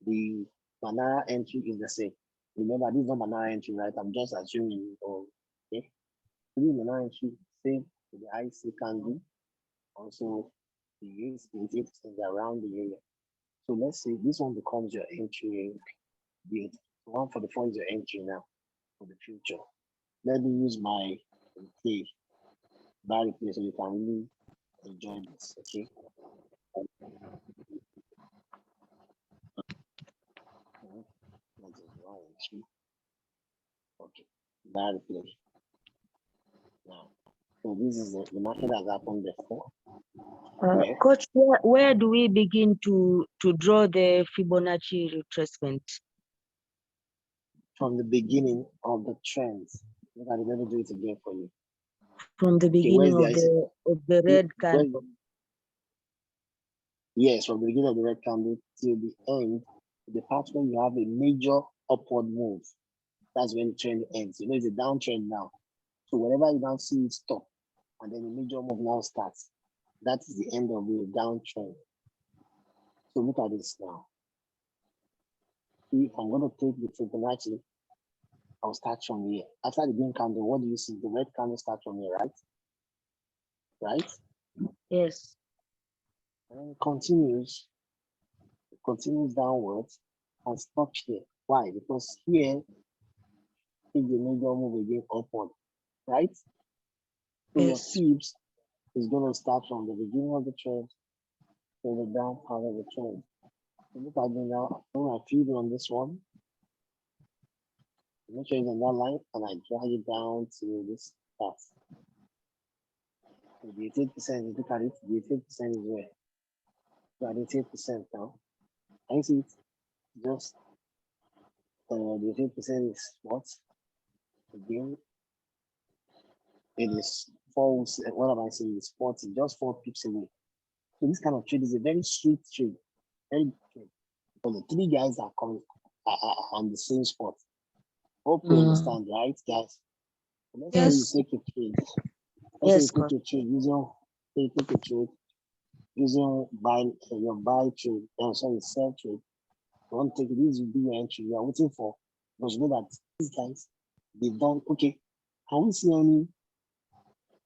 the Manara entry is the same. Remember, this is not Manara entry, right? I'm just assuming. Okay. Three Manara entry, same with the IC candle. Also, the use is around the area. So let's say this one becomes your entry. The 144 is your entry now for the future. Let me use my replay, that replay, so you can really enjoy this. Okay. Okay. That replay. Now, so this is the market has happened before. Coach, where do we begin to draw the Fibonacci retracement? From the beginning of the trends. Look at it, let me do it again for you. From the beginning of the red candle. Yes, from the beginning of the red candle till the end, the part where you have a major upward move. That's when the trend ends. You know, it's a downtrend now. So whenever you now see it stop, and then the major move now starts, that is the end of the downtrend. So look at this now. if I'm going to take the Fibonacci, I'll start from here. After the green candle, what do you see? The red candle starts from here, right? Right? Yes. And then it continues downwards and stops here. Why? Because here is the major move again upward, right? So Yes. your fibs is going to start from the beginning of the trend to the down part of the trend. So look at me now. I put my fib on this one. Make sure it's on that line, and I drag it down to this part. So the 88%, look at it, the 88% is where? So at 88% now. I see it just the 88% is what? Again, it is four, what am I saying? It's 40, just 4 pips away. So this kind of trade is a very sweet trade. Very good trade. Because the three guys are coming on the same spot. Hope you understand, right, guys? So let's Yes. say you take a trade. Yes, Let's say you take a trade using your buy trade, sorry, sell trade. You want to take this will be your entry. You are waiting for, because you know that these guys, they've done okay. Can we see any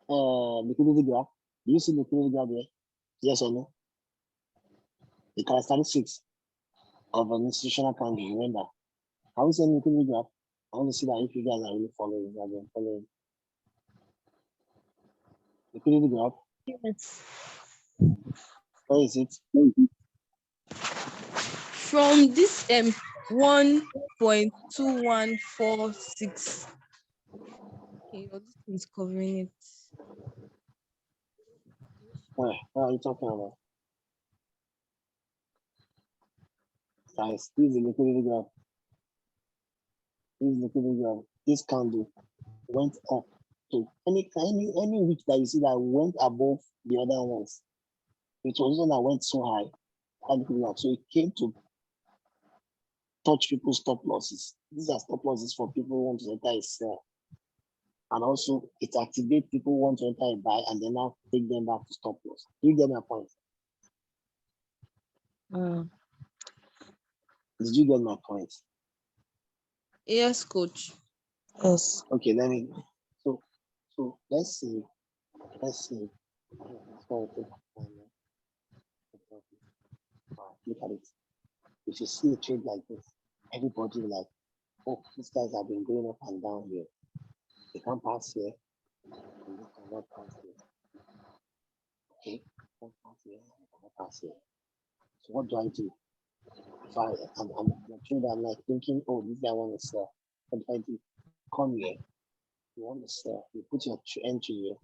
liquidity graph? Do you see liquidity graph there? Yes or no? The characteristics of an institutional candle, remember. Can we see any liquidity graph? I want to see that if you guys are really following, you have been following. Liquidity graph, Yes. where is it? From this 1.2146. Okay, this is covering it. Where are you talking about? Guys, this is the liquidity graph. This is the liquidity graph. This candle went up to any week that you see that went above the other ones. It was one that went so high. So it came to touch people's stop losses. These are stop losses for people who want to enter a sell. And also it activates people who want to enter a buy and then now take them back to stop loss. You get my point? Did you get my point? Yes, coach. Yes. Okay, so let's see. Look at it. If you see a trade like this, everybody will like, oh, these guys have been going up and down here. They can't pass here, and they cannot pass here. Okay, can't pass here, they cannot pass here. So what do I do? If I'm trader, I'm like thinking, oh, this guy want to sell. What do I do? Come here. You want to sell. You put your entry here,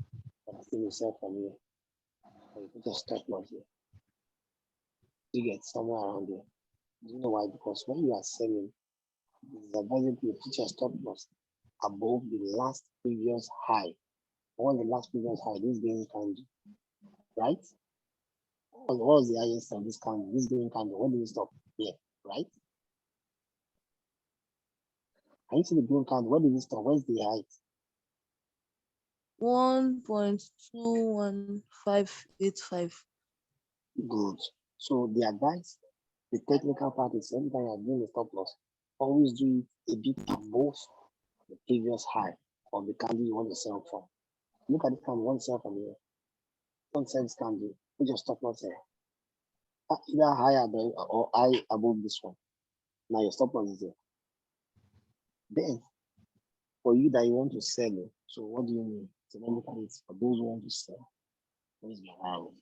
and still you sell from here. Or you put your stop loss here. You get somewhere around there. Do you know why? Because when you are selling, it is advisable to put your stop loss above the last previous high. What the last previous high this game can do, right? What was the highest of this candle? This game candle. What do we stop here, right? Can you see the green candle? Where did we stop? Where's the height? 1.21585. Good. So the advice, the technical part is every time you're doing the stop loss, always do it a bit above the previous high of the candle you want to sell from. Look at the candle, one sell from here. Don't sell this candle, put your stop loss here. Either higher or high above this one. Now your stop loss is there. Then for you that you want to sell it, so what do you mean? So let me look at it for those who want to sell. Where's my arrow?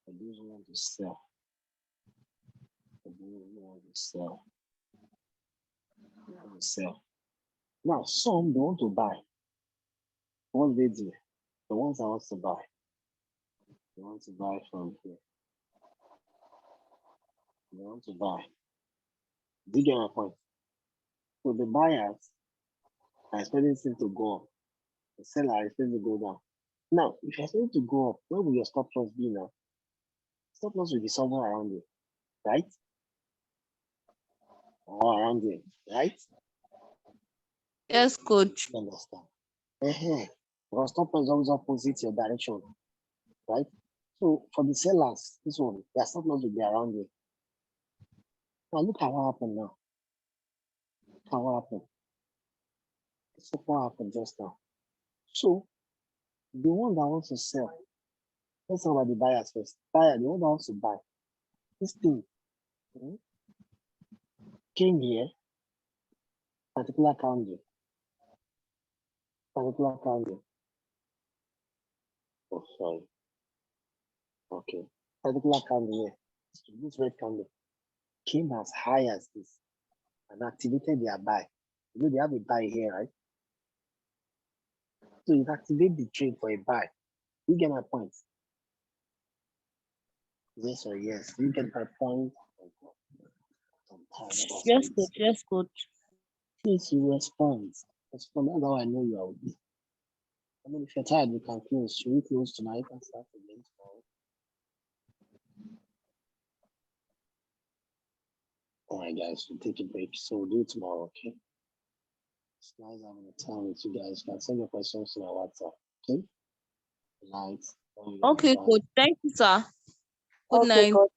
For those who want to sell. For those who want to sell. Now some they want to buy. What they do? The ones that want to buy. They want to buy from here. They want to buy. Do you get my point? So the buyers are expecting things to go up. The seller are expecting to go down. Now, if you're expecting to go up, where will your stop loss be now? Stop loss will be somewhere around here, right? Or around here, right? Yes, coach. You understand? Because stop loss is always opposite your direction, right? So for the sellers, this one, their stop loss will be around here. Now look at what happened now. What happened? So what happened just now? So the one that wants to sell, let's talk about the buyers first. Buyer, the one that wants to buy this thing came here, particular candle. Oh, sorry. Okay. Particular candle here. This red candle came as high as this and activated their buy. You know, they have a buy here, right? So you activate the trade for a buy. You get my point? Yes or yes? You get my point? Yes, coach. Yes, coach. Please, you respond. Respond. That's how I know you are with me. I mean, if you're tired, we can close. Should we close tonight and start again tomorrow? All right, guys, we'll take a break. So we'll do it tomorrow, okay? It's nice having a time with you guys. You can send your questions to my WhatsApp, okay? Good night. Okay, coach. Thank you, sir. Good Okay, night. coach.